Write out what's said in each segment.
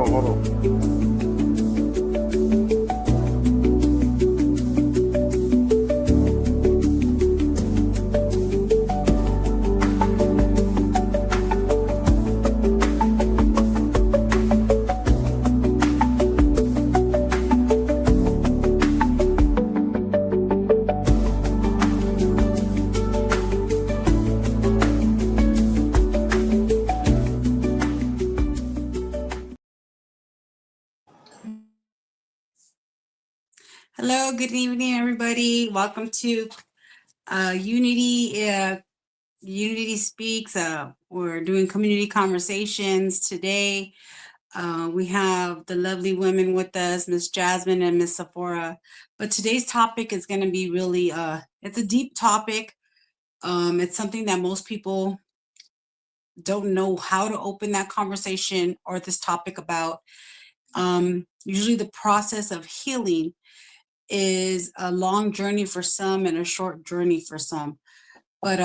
on. Hello, good evening, everybody. Welcome to Unity Speaks. We're doing community conversations today. We have the lovely women with us, Miss Jasmine and Miss Sephora. But today's topic is going to be really, it's a deep topic. It's something that most people don't know how to open that conversation or this topic about. Usually the process of healing is a long journey for some and a short journey for some. But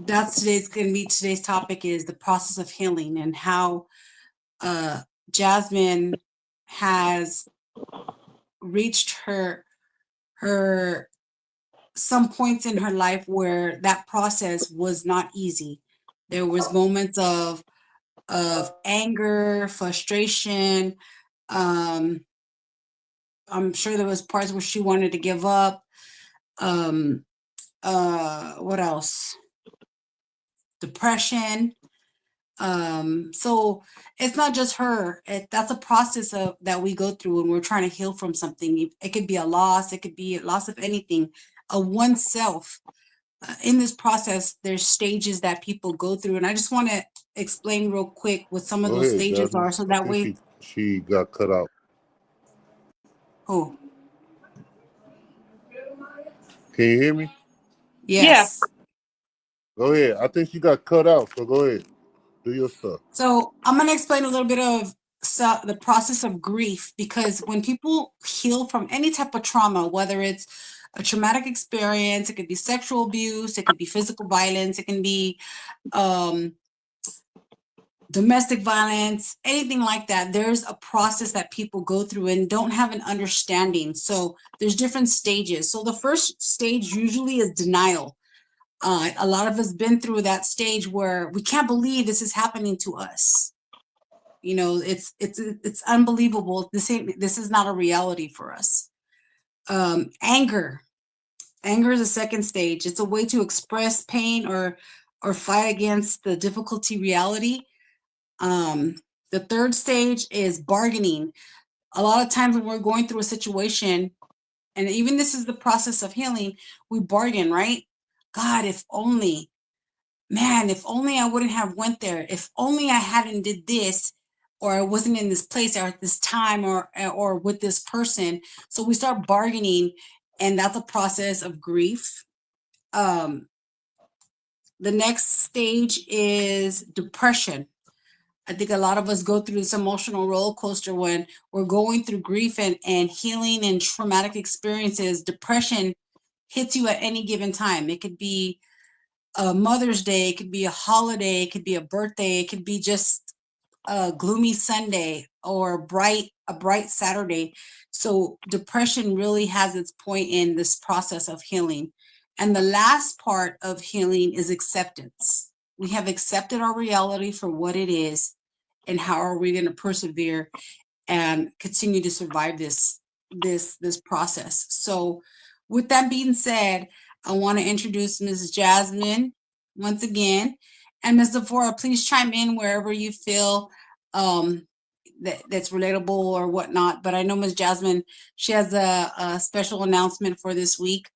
that's today's topic is the process of healing and how Jasmine has reached her some points in her life where that process was not easy. There was moments of anger, frustration. I'm sure there was parts where she wanted to give up. What else? Depression. So it's not just her. That's a process that we go through when we're trying to heal from something. It could be a loss. It could be a loss of anything, of oneself. In this process, there's stages that people go through, and I just want to explain real quick what some of those stages Jasmine. are, so that way. She got cut out. Oh. Can you hear me? Yes. Yeah. Go ahead. I think she got cut out, so go ahead. Do your stuff. So I'm going to explain a little bit of the process of grief, because when people heal from any type of trauma, whether it's a traumatic experience, it could be sexual abuse, it could be physical violence, it can be domestic violence, anything like that, there's a process that people go through and don't have an understanding. So there's different stages. So the first stage usually is denial. A lot of us been through that stage where we can't believe this is happening to us. You know, it's unbelievable. This is not a reality for us. Anger is the second stage. It's a way to express pain or fight against the difficulty reality. The third stage is bargaining. A lot of times when we're going through a situation, and even this is the process of healing, we bargain, right? God, if only I wouldn't have went there. If only I hadn't did this, or I wasn't in this place or at this time or with this person. So we start bargaining, and that's a process of grief. The next stage is depression. I think a lot of us go through this emotional roller coaster when we're going through grief and healing and traumatic experiences. Depression hits you at any given time. It could be a Mother's Day, it could be a holiday, it could be a birthday, it could be just a gloomy Sunday or a bright Saturday. So depression really has its point in this process of healing. And the last part of healing is acceptance. We have accepted our reality for what it is, and how are we going to persevere and continue to survive this process. So with that being said, I want to introduce Mrs. Jasmine once again. And Ms. Sephora, please chime in wherever you feel that's relatable or whatnot. But I know Ms. Jasmine, she has a special announcement for this week.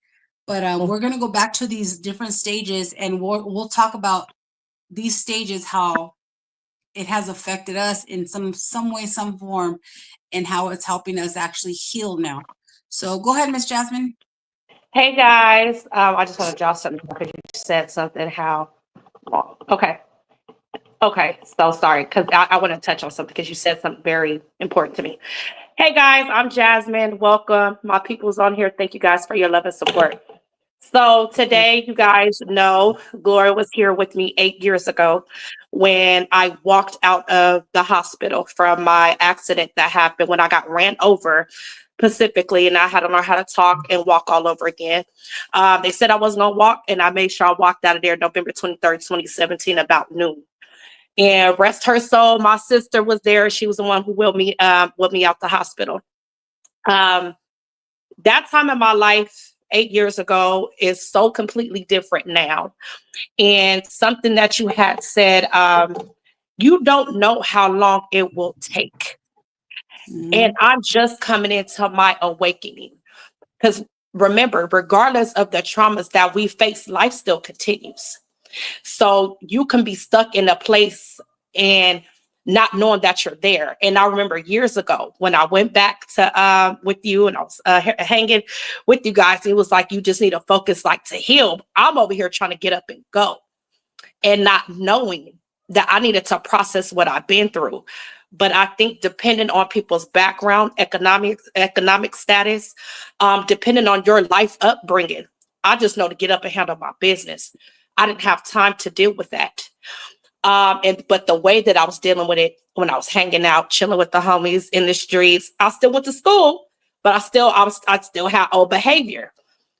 But we're going to go back to these different stages, and we'll talk about these stages, how it has affected us in some way, some form, and how it's helping us actually heal now. So go ahead, Miss Jasmine. Hey guys, I just want to draw something because you said something. Okay. So sorry, because I want to touch on something because you said something very important to me. Hey guys, I'm Jasmine. Welcome, my people's on here. Thank you guys for your love and support. So today, you guys know Gloria was here with me 8 years ago when I walked out of the hospital from my accident that happened when I got ran over specifically, and I had to learn how to talk and walk all over again. They said I wasn't gonna walk, and I made sure I walked out of there November 23rd, 2017, about noon. And rest her soul, my sister was there. She was the one who wheeled me out the hospital. Um, that time in my life 8 years ago is so completely different now. And something that you had said, you don't know how long it will take. And I'm just coming into my awakening. Because remember, regardless of the traumas that we face, life still continues. So you can be stuck in a place and not knowing that you're there. And I remember years ago when I went back to with you and I was hanging with you guys, it was like, you just need to focus like to heal. I'm over here trying to get up and go and not knowing that I needed to process what I've been through. But I think depending on people's background, economic status, depending on your life upbringing, I just know to get up and handle my business. I didn't have time to deal with that. But the way that I was dealing with it when I was hanging out, chilling with the homies in the streets, I still went to school, but I still had old behavior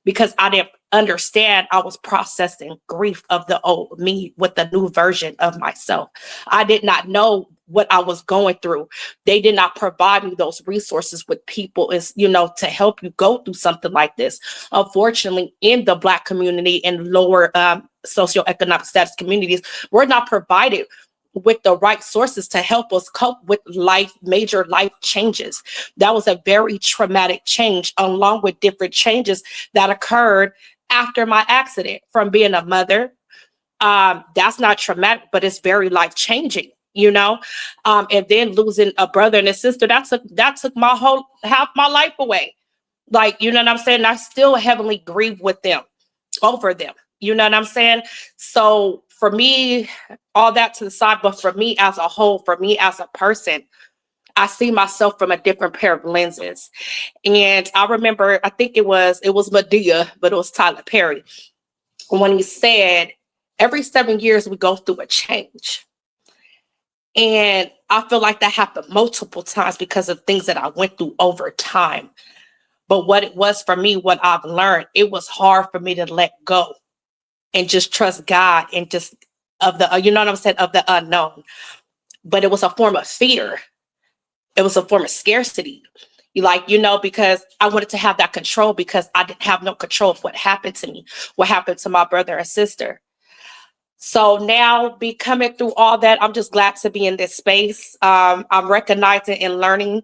because I didn't understand. I was processing grief of the old me with the new version of myself. I did not know what I was going through. They did not provide me those resources with people to help you go through something like this. Unfortunately, in the Black community and lower socioeconomic status communities, we're not provided with the right sources to help us cope with major life changes. That was a very traumatic change, along with different changes that occurred after my accident. From being a mother, that's not traumatic, but it's very life changing. And then losing a brother and a sister, that took my whole half my life away. Like, you know what I'm saying? I still heavily grieve with them, over them. You know what I'm saying? So for me, all that to the side, but for me as a whole, for me as a person, I see myself from a different pair of lenses. And I remember, I think it was Medea, but it was Tyler Perry, when he said, every 7 years we go through a change. And I feel like that happened multiple times because of things that I went through over time. But what it was for me, what I've learned, it was hard for me to let go and just trust God and just of the, you know what I'm saying, of the unknown. But it was a form of fear. It was a form of scarcity. Because I wanted to have that control because I didn't have no control of what happened to me, what happened to my brother and sister. So now, be coming through all that, I'm just glad to be in this space. I'm recognizing and learning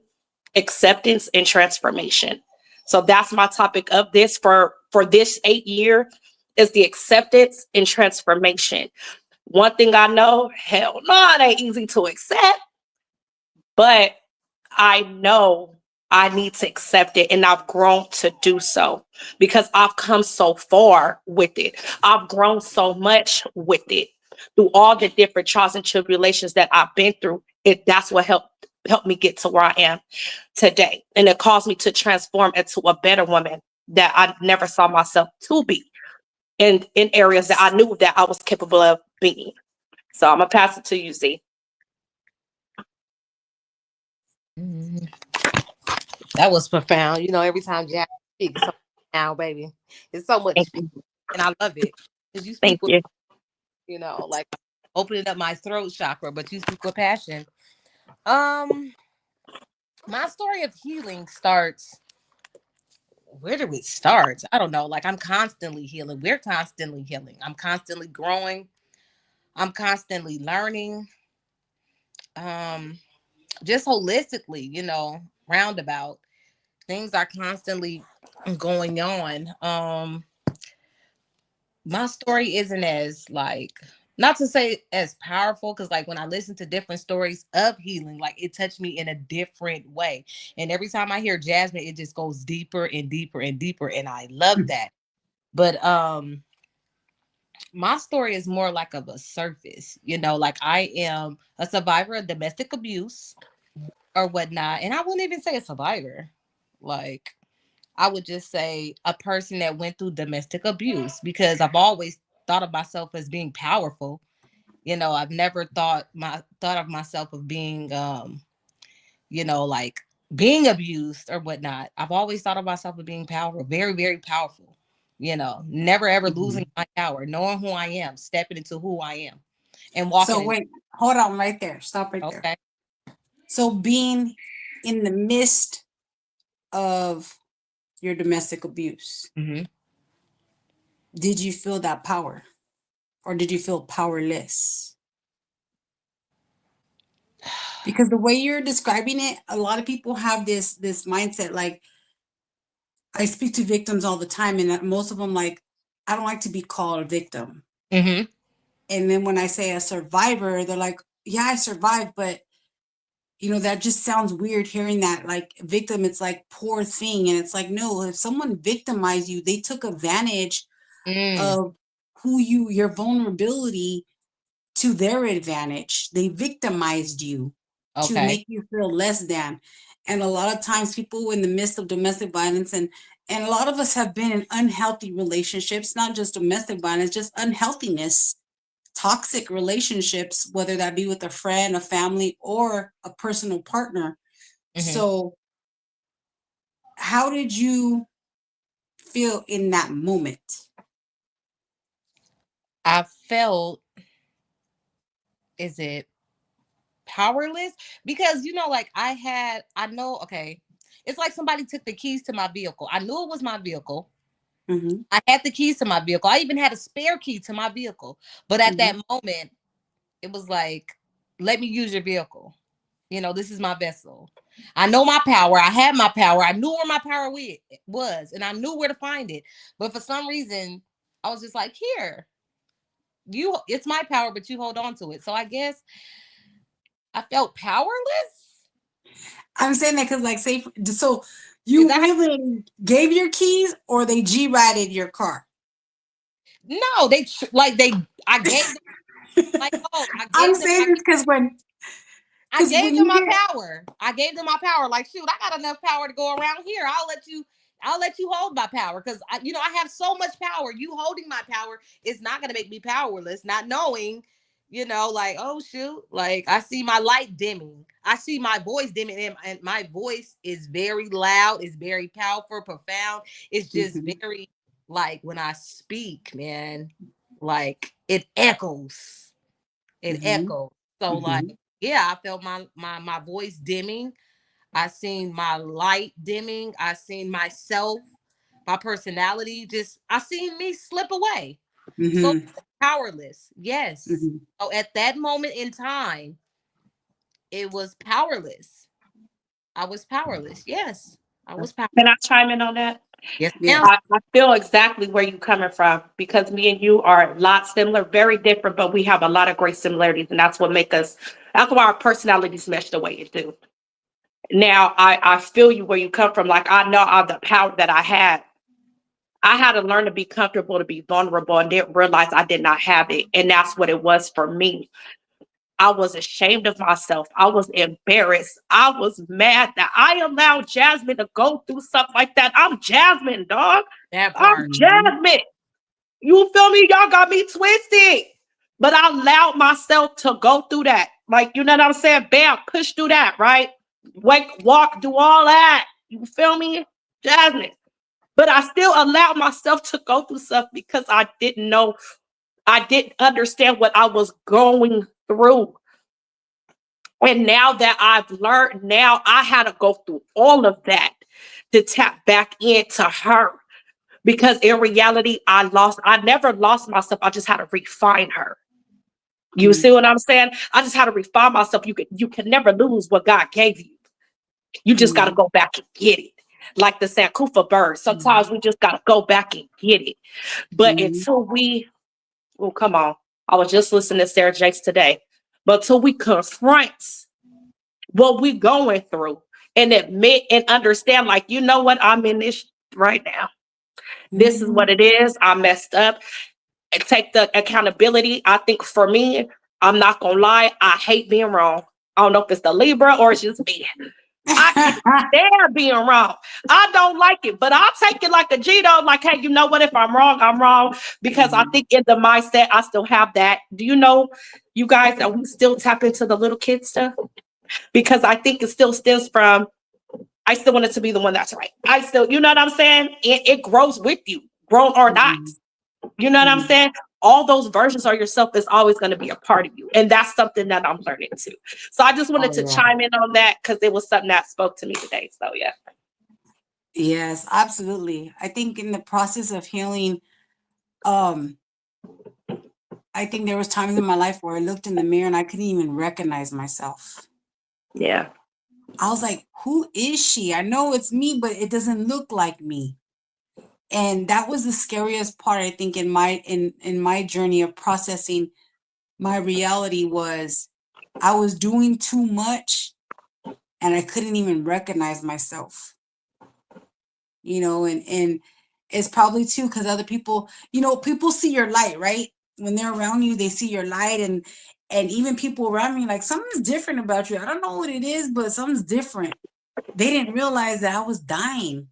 acceptance and transformation. So that's my topic of this for this 8 year is the acceptance and transformation. One thing I know, hell no, it ain't easy to accept, but I know I need to accept it, and I've grown to do so because I've come so far with it. I've grown so much with it through all the different trials and tribulations that I've been through. That's what helped me get to where I am today, and it caused me to transform into a better woman that I never saw myself to be in areas that I knew that I was capable of being. So I'm gonna pass it to you, Z. Mhm. That was profound. Every time Jack speaks, so now, baby, it's so much, Thank you. and I love it because you Thank speak with, you. like opening up my throat chakra, but you speak with passion. Um, my story of healing starts. Where do it start? I don't know. Like, I'm constantly healing. We're constantly healing. I'm constantly growing. I'm constantly learning. Um, just holistically, roundabout things are constantly going on. My story isn't as not to say as powerful, because like when I listen to different stories of healing, like it touched me in a different way. And every time I hear Jasmine, it just goes deeper and deeper and deeper. And I love that. But my story is more like of a surface, like I am a survivor of domestic abuse or whatnot. And I wouldn't even say a survivor. Like I would just say a person that went through domestic abuse, because I've always thought of myself as being powerful. I've never thought of myself of being like being abused or whatnot. I've always thought of myself as being powerful, very, very powerful. Never ever losing my power, knowing who I am, stepping into who I am, and walking. So wait, hold on right there. Stop right there. Okay. So being in the midst of your domestic abuse, Mm-hmm. did you feel that power, or did you feel powerless? Because the way you're describing it, a lot of people have this mindset. Like, I speak to victims all the time, and most of them, like, I don't like to be called a victim. Mm-hmm. And then when I say a survivor, they're like, yeah, I survived, but that just sounds weird hearing that. Like, victim, it's like poor thing. And it's like, no, if someone victimized you, they took advantage of your vulnerability to their advantage. They victimized you to Okay. make you feel less than. And a lot of times people in the midst of domestic violence, and a lot of us have been in unhealthy relationships, not just domestic violence, just unhealthiness, toxic relationships, whether that be with a friend, a family, or a personal partner. Mm-hmm. So how did you feel in that moment? I felt, is it powerless? Because like I know, okay, it's like somebody took the keys to my vehicle. I knew it was my vehicle. Mm-hmm. I had the keys to my vehicle. I even had a spare key to my vehicle. But at that moment, it was like, let me use your vehicle. This is my vessel. I know my power. I had my power. I knew where my power was, and I knew where to find it. But for some reason, I was just like, here, it's my power, but you hold on to it. So I guess I felt powerless. I'm saying that because, like, say, so you really gave your keys, or they G-ratted your car? No, I gave them, like, oh, I'm saying this because I gave them you my get, power. I gave them my power. Like, shoot, I got enough power to go around here. I'll let you hold my power, because I have so much power. You holding my power is not gonna make me powerless. Not knowing, like, oh shoot, like I see my light dimming. I see my voice dimming, and my voice is very loud. It's very powerful, profound. It's just very, like, when I speak, man, like it echoes. It echoes. So like, yeah, I felt my voice dimming. I seen my light dimming. I seen myself, my personality, I seen me slip away. So powerless. Yes. So at that moment in time, it was powerless. I was powerless. Yes. I was powerless. Can I chime in on that? Yes, yeah. ma'am. I feel exactly where you're coming from, because me and you are a lot similar, very different, but we have a lot of great similarities, and that's why our personalities mesh the way it do. Now, I feel you where you come from. Like, I know of the power that I had to learn to be comfortable, to be vulnerable, and didn't realize I did not have it. And that's what it was for me. I was ashamed of myself. I was embarrassed. I was mad that I allowed Jasmine to go through something like that. I'm Jasmine, dog. That I'm part. Jasmine. You feel me? Y'all got me twisted. But I allowed myself to go through that. Like, you know what I'm saying? Bam, push through that, right? Wake, walk, do all that. You feel me? Jasmine. But I still allowed myself to go through stuff because I didn't know, I didn't understand what I was going through. And now that I've learned, now I had to go through all of that to tap back into her. Because in reality, I never lost myself. I just had to refine her. You see what I'm saying? I just had to refine myself. You can never lose what God gave you. You just got to go back and get it. Like the Sankufa bird. Sometimes we just got to go back and get it. But oh, come on. I was just listening to Sarah Jakes today. But until we confront what we're going through and admit and understand, like, you know what? I'm in this right now. This is what it is. I messed up. And take the accountability. I think for me, I'm not going to lie, I hate being wrong. I don't know if it's the Libra or it's just me. I can't stand being wrong. I don't like it, but I'll take it like a G though. Like, hey, you know what? If I'm wrong, I'm wrong. Because I think in the mindset, I still have that. Do you know, you guys, that we still tap into the little kid stuff? Because I think it still stems from, I still want it to be the one that's right. I still, you know what I'm saying? It grows with you, grown or not. Mhm. You know what I'm Mhm. saying? All those versions of yourself is always going to be a part of you. And that's something that I'm learning too. So I just wanted Oh to yeah. chime in on that because it was something that spoke to me today. So yeah. Yes, absolutely. I think in the process of healing, um, I think there was times in my life where I looked in the mirror and I couldn't even recognize myself. Yeah. I was like, who is she? I know it's me, but it doesn't look like me. And that was the scariest part, I think, in my journey of processing my reality was I was doing too much and I couldn't even recognize myself. And it's probably too because other people, people see your light, right? When they're around you, they see your light, and even people around me, like, something's different about you. I don't know what it is, but something's different. They didn't realize that I was dying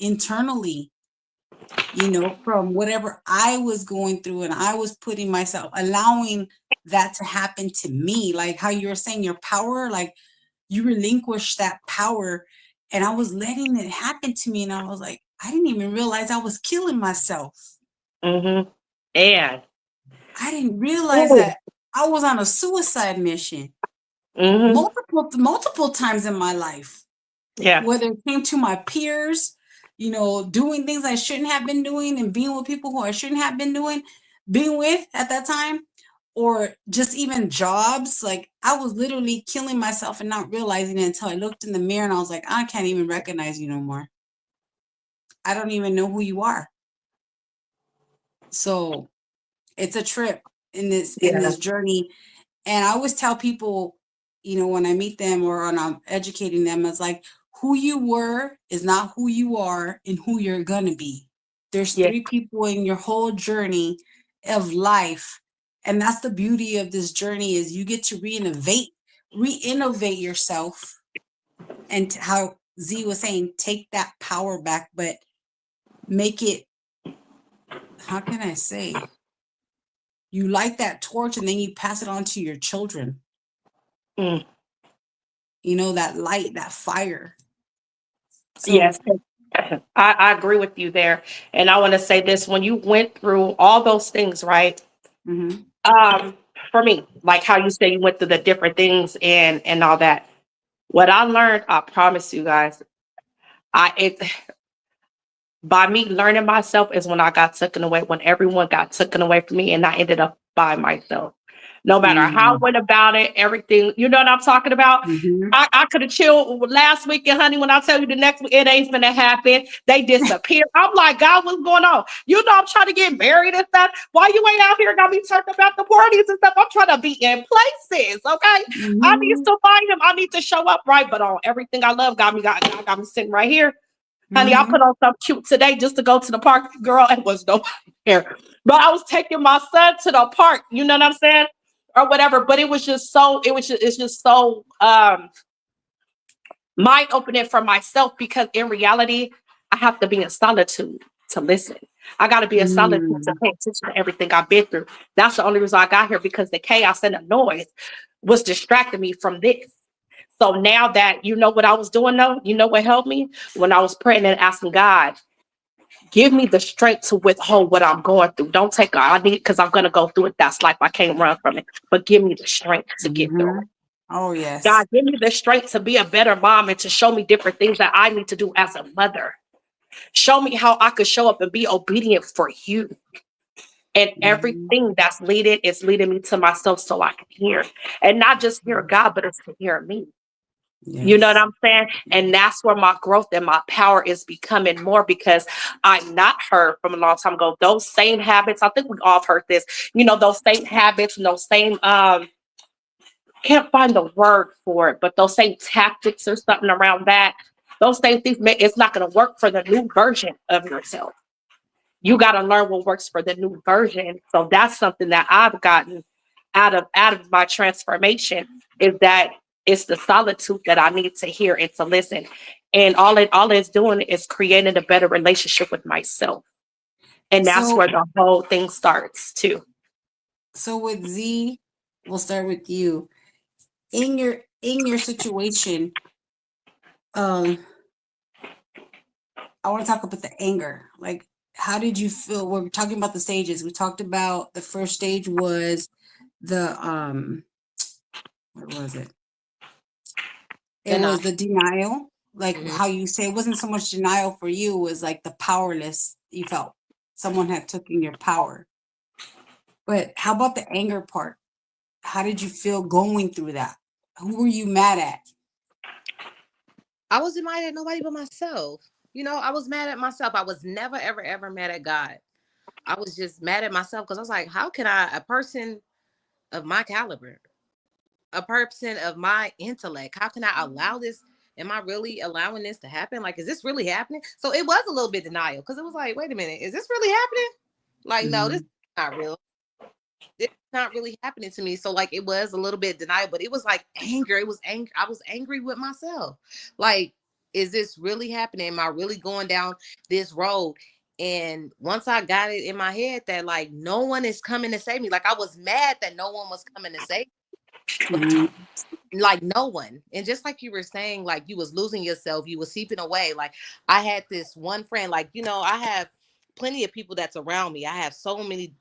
internally, from whatever I was going through, and I was putting myself, allowing that to happen to me. Like how you were saying, your power, like you relinquish that power, and I was letting it happen to me, and I was like, I didn't even realize I was killing myself. Mm-hmm. And I didn't realize ooh, that I was on a suicide mission mm-hmm. multiple times in my life, Yeah. whether it came to my peers, doing things I shouldn't have been doing and being with people who I shouldn't have been being with at that time, or just even jobs. Like I was literally killing myself and not realizing it until I looked in the mirror and I was like, I can't even recognize you no more. I don't even know who you are. So it's a trip in this Yeah. journey. And I always tell people, when I meet them or when I'm educating them, it's like, who you were is not who you are and who you're going to be. There's Yeah. 3 people in your whole journey of life. And that's the beauty of this journey is you get to reinnovate yourself. And how Z was saying, take that power back, but make it, how can I say? You light that torch and then you pass it on to your children. Mm. That light, that fire. So, Yes. I agree with you there. And I want to say this, when you went through all those things, right? mhm. Um, for me, like how you say you went through the different things and all that. What I learned, I promise you guys, it by me learning myself is when I got taken away, when everyone got taken away from me and I ended up by myself. No matter how I Mhm. went about it, everything, you know what I'm talking about? Mhm. I could have chilled last weekend, honey. When I tell you the next week, it ain't gonna happen. They disappear. I'm like, God, what's going on? You know, I'm trying to get married and stuff. Why you ain't out here got me turned about the parties and stuff? I'm trying to be in places, okay? I need Mhm. to find him. I need to show up right, but on everything I love, got me sitting right here. Honey, I put Mhm. on something cute today just to go to the park. Girl, it was nobody there. But I was taking my son to the park, you know what I'm saying? Or whatever. But it's just so mind opening for myself because in reality, I have to be in solitude to listen. I got to be in solitude to Mhm. pay attention to everything I've been through. That's the only reason I got here because the chaos and the noise was distracting me from this. So now that you know what I was doing, though, you know what helped me? When I was praying and asking God, give me the strength to withhold what I'm going through. Don't take it. I need because I'm gonna go through it. That's life. I can't run from it. But give me the strength to get through it. Mhm. Oh, yes. God, give me the strength to be a better mom and to show me different things that I need to do as a mother. Show me how I could show up and be obedient for you. And Mhm. everything that's leading is leading me to myself so I can hear. And not just hear God, but it's to hear me. You know what Yes. I'm saying? And that's where my growth and my power is becoming more because I'm not heard from a long time ago. Those same habits, I think we all have heard this, those same habits and those same can't find the word for it, but those same tactics or something around that, those same things, it's not going to work for the new version of yourself. You got to learn what works for the new version. So that's something that I've gotten out of my transformation is that It's the solitude that I need to hear and to listen. And all it's doing is creating a better relationship with myself. And that's So where the whole thing starts too. so with Z, we'll start with you. In your situation, um, I want to talk about the anger. Like, how did you feel? We're talking about the stages. We talked about the first stage was the what was it? It Denial. was the denial. Like Mhm. how you say it wasn't so much denial for you, it was like the powerless you felt. Someone had taken your power. But how about the anger part? How did you feel going through that? Who were you mad at? I wasn't mad at nobody but myself. I was mad at myself. I was never, ever, ever mad at God. I was just mad at myself because I was like, how can a person of my caliber, a person of my intellect, how can I allow this? Am I really allowing this to happen? Like, is this really happening? So it was a little bit denial because it was like, wait a minute, is this really happening? Like, no, this is Mm, not real. It's not really happening to me. So like it was a little bit denial, but it was like anger. It was anger. I was angry with myself. Like, is this really happening? Am I really going down this road? And once I got it in my head that like no one is coming to save me, like I was mad that no one was coming to save me, mm, like no one. And just like you were saying, like you was losing yourself, you was seeping away. Like I had this one friend, like I have plenty of people that's around me. I have so many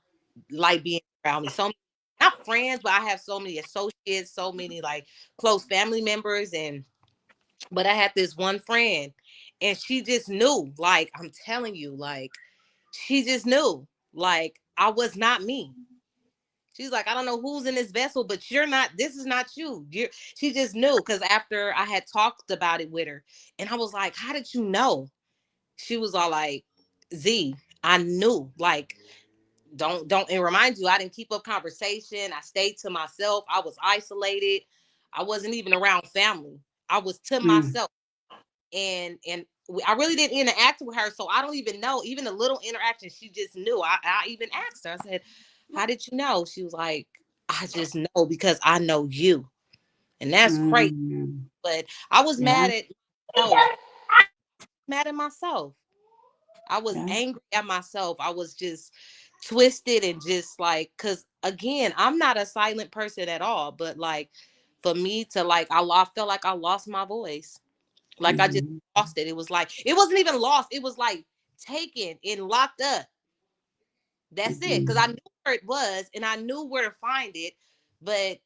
like being around me. So many, not friends, but I have so many associates, so many like close family members. But I had this one friend and she just knew, like, I'm telling you, like, she just knew, like, I was not me. She's like, I don't know who's in this vessel, but you're not, this is not you. She just knew because after I had talked about it with her and I was like, how did you know? She was all like, Z, I knew, like, don't and remind you, I didn't keep up conversation. I stayed to myself. I was isolated. I wasn't even around family. I was to mm, myself. I really didn't interact with her, so I don't even know. Even a little interaction, she just knew. I even asked her. I said, "How did you know?" She was like, "I just know because I know you," and that's crazy. mm. But I was Yeah, mad at myself. Mad at myself. I was yeah. angry at myself. I was just twisted and just like, cause again, I'm not a silent person at all. But like, for me to like, felt like I lost my voice. Like I just Mhm, lost it. It was like it wasn't even lost. It was like taken and locked up. That's it. Cause I mhm, knew where it was and I knew where to find it, but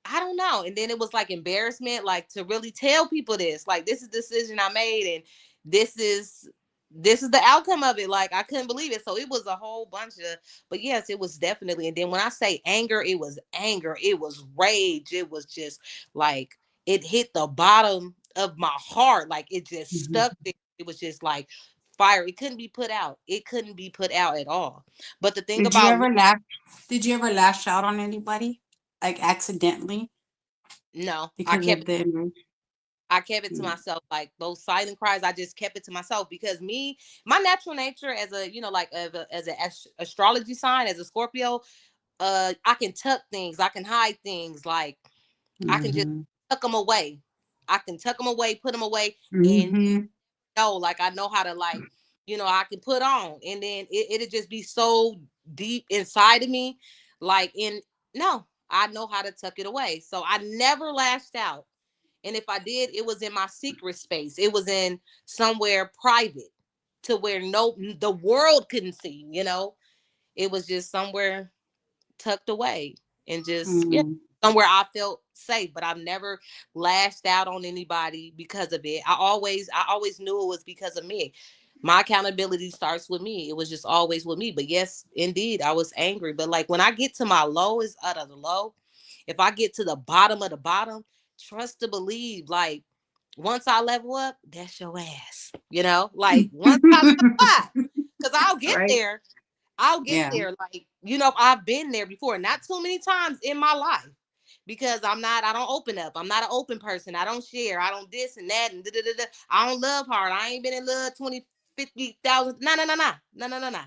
I don't know. And then it was like embarrassment, like to really tell people this, like this is the decision I made, and this is this is the outcome of it. Like I couldn't believe it. So it was a whole bunch of, but yes, it was definitely. And then when I say anger, it was anger. It was rage. It was just like it hit the bottom of my heart. Like it just mhm. stuck there. It was just like fire. It couldn't be put out. It couldn't be put out at all. But the thing Did you about me, ever lash? Did you ever lash out on anybody, like accidentally, no, because of the image? I kept it to Mm, myself. Like those silent cries, I just kept it to myself because my natural nature as a, like as an astrology sign, as a Scorpio, I can tuck things, I can hide things, like I can just mhm, tuck them away. I can tuck them away, put them away, and mhm, like I know how to like, I can put on, and then it'll just be so deep inside of me, like in no, I know how to tuck it away. So I never lashed out. And if I did, it was in my secret space. It was in somewhere private to where the world couldn't see. It was just somewhere tucked away and just, yeah, mm, somewhere I felt safe, but I've never lashed out on anybody because of it. I always knew it was because of me. My accountability starts with me. It was just always with me. But yes, indeed, I was angry. But like when I get to my lowest out of the low, if I get to the bottom of the bottom, trust to believe, like once I level up, that's your ass. Like once I level up, because I'll get right? there. I'll get Yeah. there. Like, I've been there before, not too many times in my life because I don't open up. I'm not an open person. I don't share. I don't this and that and da da da da. I don't love hard. I ain't been in love 20, 50,000. No, no, no, no. No, no, no, no.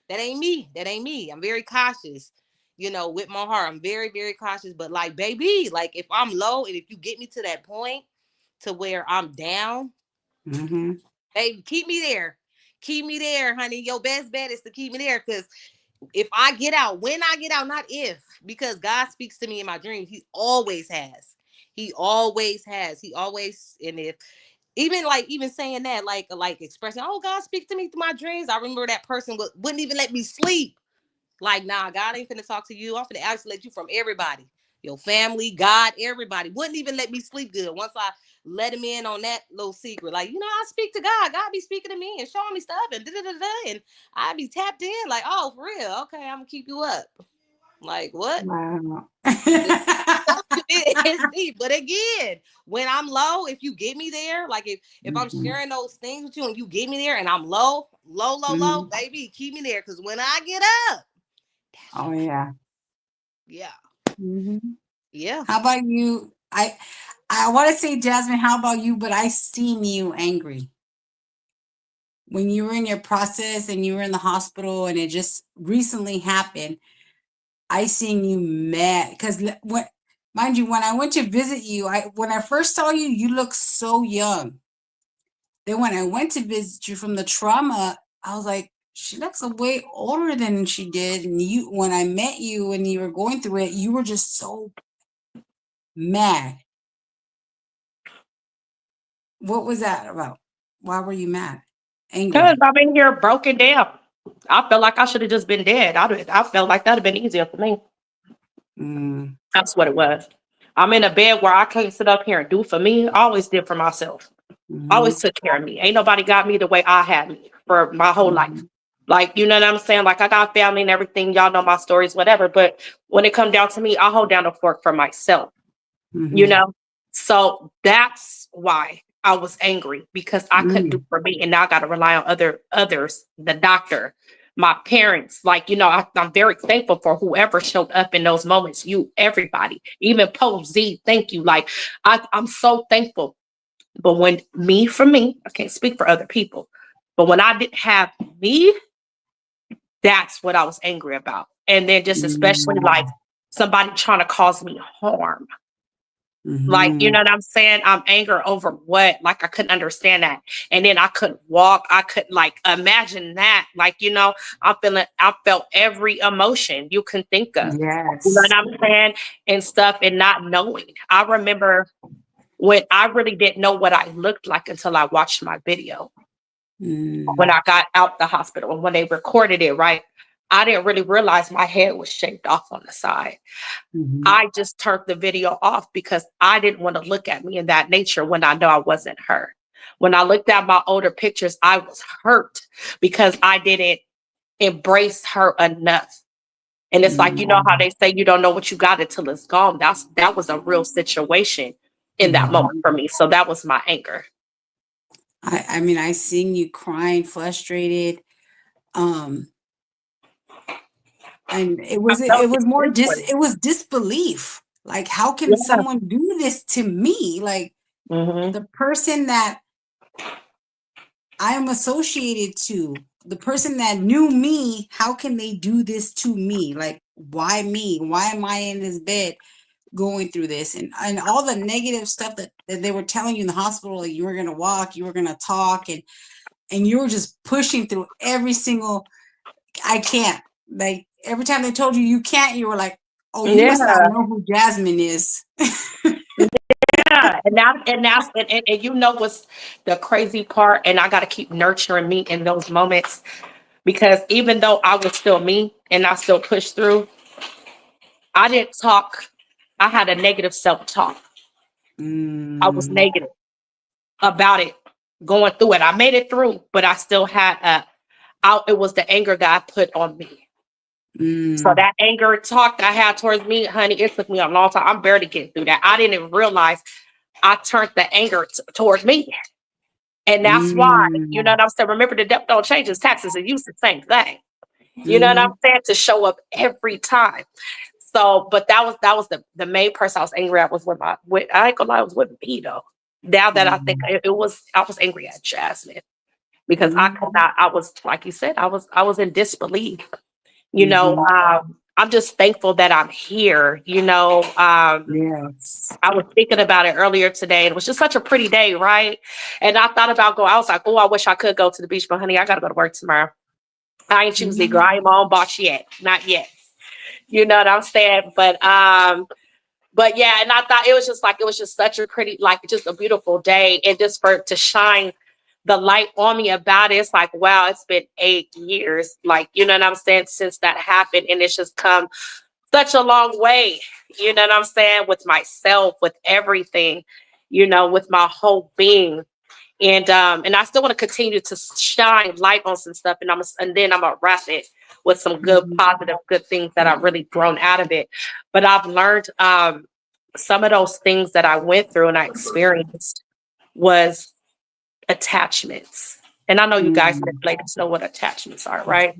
That ain't me. That ain't me. I'm very cautious. you know, with my heart. I'm very, very cautious. But like, baby, like if I'm low and if you get me to that point to where I'm down, baby, keep me there. Keep me there, honey. Your best bet is to keep me there. Because if I get out, when I get out, not if, because God speaks to me in my dreams. He always has. He always has. He always, and if even saying that, like expressing, oh, God speaks to me through my dreams. I remember that person wouldn't even let me sleep. Like, nah, God ain't finna talk to you. I'm finna isolate you from everybody. Your family, God, everybody. Wouldn't even let me sleep good. Once I let him in on that little secret. Like, you know, I speak to God. God be speaking to me and showing me stuff and da-da-da-da. And I be tapped in like, oh, for real. Okay, I'm gonna keep you up. Like, what? Wow. It's deep. But again, when I'm low, if you get me there, like if I'm sharing those things with you and you get me there and I'm low, baby, keep me there. Because when I get up, Oh yeah. yeah. Mhm. Yeah. How about you? I want to say, Jasmine, how about you? But I seen you angry when you were in your process and you were in the hospital, and it just recently happened. I seen you mad because when, mind you, when I went to visit you, when I first saw you, you looked so young. Then when I went to visit you from the trauma, I was like, she looks way older than she did. And you, when I met you and you were going through it, you were just so mad. What was that about? Why were you mad? Because Angry? I'm in here broken down. I felt like I should have just been dead. I felt like that'd have been easier for me. Mm, That's what it was. I'm in a bed where I can't sit up here and do for me. I always did for myself. Always mhm, took care of me. Ain't nobody got me the way I had me for my whole life. mhm, Like, you know what I'm saying? Like, I got family and everything. Y'all know my stories, whatever. But when it come down to me, I hold down the fork for myself, you mhm, know? So that's why I was angry, because I couldn't do mm, for me. And now I got to rely on others, the doctor, my parents. Like, you know, I'm very thankful for whoever showed up in those moments. You, everybody, even Post Z, thank you. Like, I'm so thankful. But when for me, I can't speak for other people. But when I didn't have me, that's what I was angry about. And then just especially like mm, somebody trying to cause me harm. Like, you know mhm. what I'm saying? I'm angry over what? Like, I couldn't understand that. And then I couldn't walk. I couldn't like imagine that. Like, you know, I felt every emotion you can think of. You know what Yes. I'm saying? And stuff, and not knowing. I remember when I really didn't know what I looked like until I watched my video when Mm, I got out the hospital and when they recorded it, right? I didn't really realize my head was shaved off on the side. mhm, I just turned the video off because I didn't want to look at me in that nature when I know I wasn't her. When I looked at my older pictures, I was hurt because I didn't embrace her enough. And it's like, you know how mm, they say you don't know what you got until it's gone. That was a real situation in that moment mhm. for me. So that was my anger. I mean, I seen you crying, frustrated. Um, and I it felt was more different. it was disbelief. Like, how can Yeah. someone do this to me? Like, Hmm. the person that I am associated to, the person that knew me, how can they do this to me? Like, why me? Why am I in this bed going through this? And all the negative stuff that they were telling you in the hospital, like you were gonna walk, you were gonna talk, and you were just pushing through every single I can't. Like every time they told you you can't, you were like, oh, you must not Yeah. know who Jasmine is. Yeah. And you know what's the crazy part? And I got to keep nurturing me in those moments, because even though I was still me and I still pushed through, I didn't talk. I had a negative self-talk. I was Mm, negative about it, going through it. I made it through, but I still had it was the anger that I put on me. So mm, that anger talk that I had towards me, honey, it took me a long time. I'm barely getting through that. I didn't even realize I turned the anger towards me. And that's why, you know mm, what I'm saying? Remember, the debt don't change, his taxes and use the same thing. You know what I'm mm, saying? To show up every time. So, but that was the main person I was angry at, was with I ain't gonna lie, it was with me though. Now that I think mm, I was angry at Jasmine because I could mm, not, I was, like you said, I was in disbelief. You know, mhm, I'm just thankful that I'm here. Yes. I was thinking about it earlier today. It was just such a pretty day, right? And I thought about going. I was like, oh, I wish I could go to the beach, but honey, I got to go to work tomorrow. I ain't choosing, girl. I ain't my own boss yet. Not yet. You know what I'm saying? But yeah, and I thought it was just such a pretty, like just a beautiful day. And just for it to shine the light on me about it, it's like, wow, it's been 8 years. Like, you know what I'm saying, since that happened. And it's just come such a long way, you know what I'm saying, with myself, with everything, with my whole being. And I still want to continue to shine light on some stuff, and then I'm gonna wrap it with some good, positive, good things that I've really grown out of it. But I've learned some of those things that I went through and I experienced was attachments. And I know you guys ladies know what attachments are, right?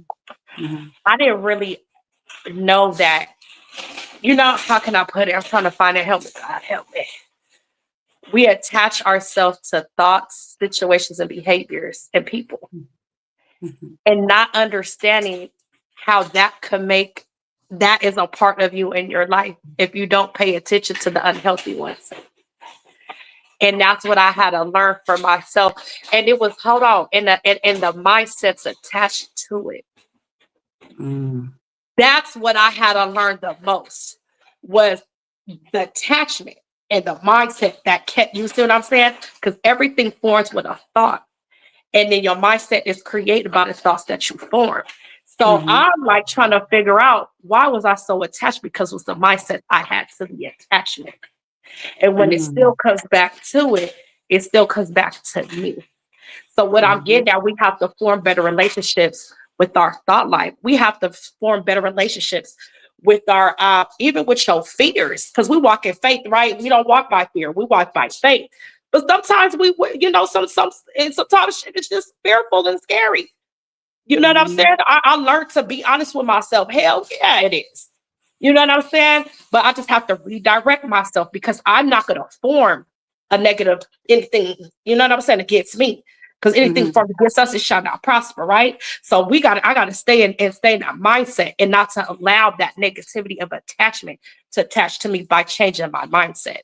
I didn't really know that. How can I put it? I'm trying to find it. Help me, God, help me. We attach ourselves to thoughts, situations, and behaviors and people, and not understanding how that is a part of you in your life if you don't pay attention to the unhealthy ones. And that's what I had to learn for myself. And it was, hold on, and the mindsets attached to it. That's what I had to learn the most, was the attachment and the mindset that kept, you see what I'm saying? Because everything forms with a thought. And then your mindset is created by the thoughts that you form. So I'm like trying to figure out, why was I so attached? Because it was the mindset I had to the attachment. And when it still comes back to it, it still comes back to me. So what I'm getting at, we have to form better relationships with our thought life. We have to form better relationships with our, even with your fears, because we walk in faith, right? We don't walk by fear. We walk by faith. But sometimes sometimes shit is just fearful and scary. You know what I'm saying? I learned to be honest with myself. Hell yeah, it is. You know what I'm saying? But I just have to redirect myself, because I'm not going to form a negative anything, you know what I'm saying, against me. Because anything formed against us, it shall not prosper, right? So I got to stay in that mindset, and not to allow that negativity of attachment to attach to me by changing my mindset.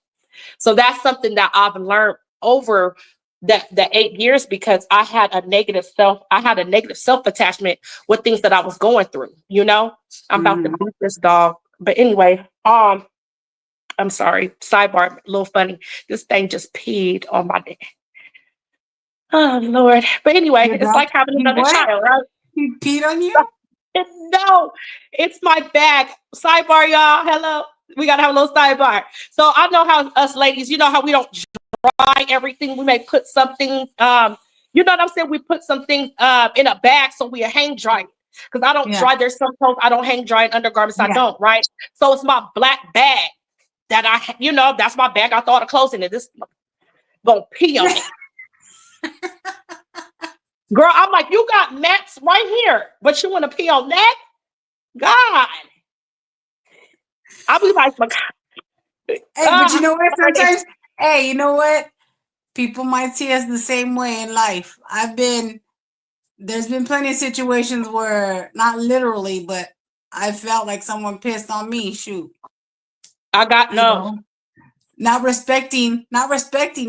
So that's something that I've learned over the 8 years, because I had a negative self attachment with things that I was going through. I'm about to beat this dog. But anyway, I'm sorry. Sidebar, a little funny. This thing just peed on my neck. Oh Lord. But anyway, it's like having another child, right? He peed on you? No, it's my bag. Sidebar, y'all. Hello. We gotta have a little sidebar. So I know how us ladies, you know how we don't dry everything. We may put something, you know what I'm saying? We put some things in a bag so we hang dry. Because I don't dry. There's some clothes I don't hang dry in undergarments. I don't, right? So it's my black bag that that's my bag. I throw the clothes in it. This gonna pee on it. Girl, I'm like, you got mats right here, but you want to pee on that? God. I'll be like, hey, but you know what? Sometimes, hey, you know what? People might see us the same way in life. There's been plenty of situations where, not literally, but I felt like someone pissed on me. Shoot. I got no. Not respecting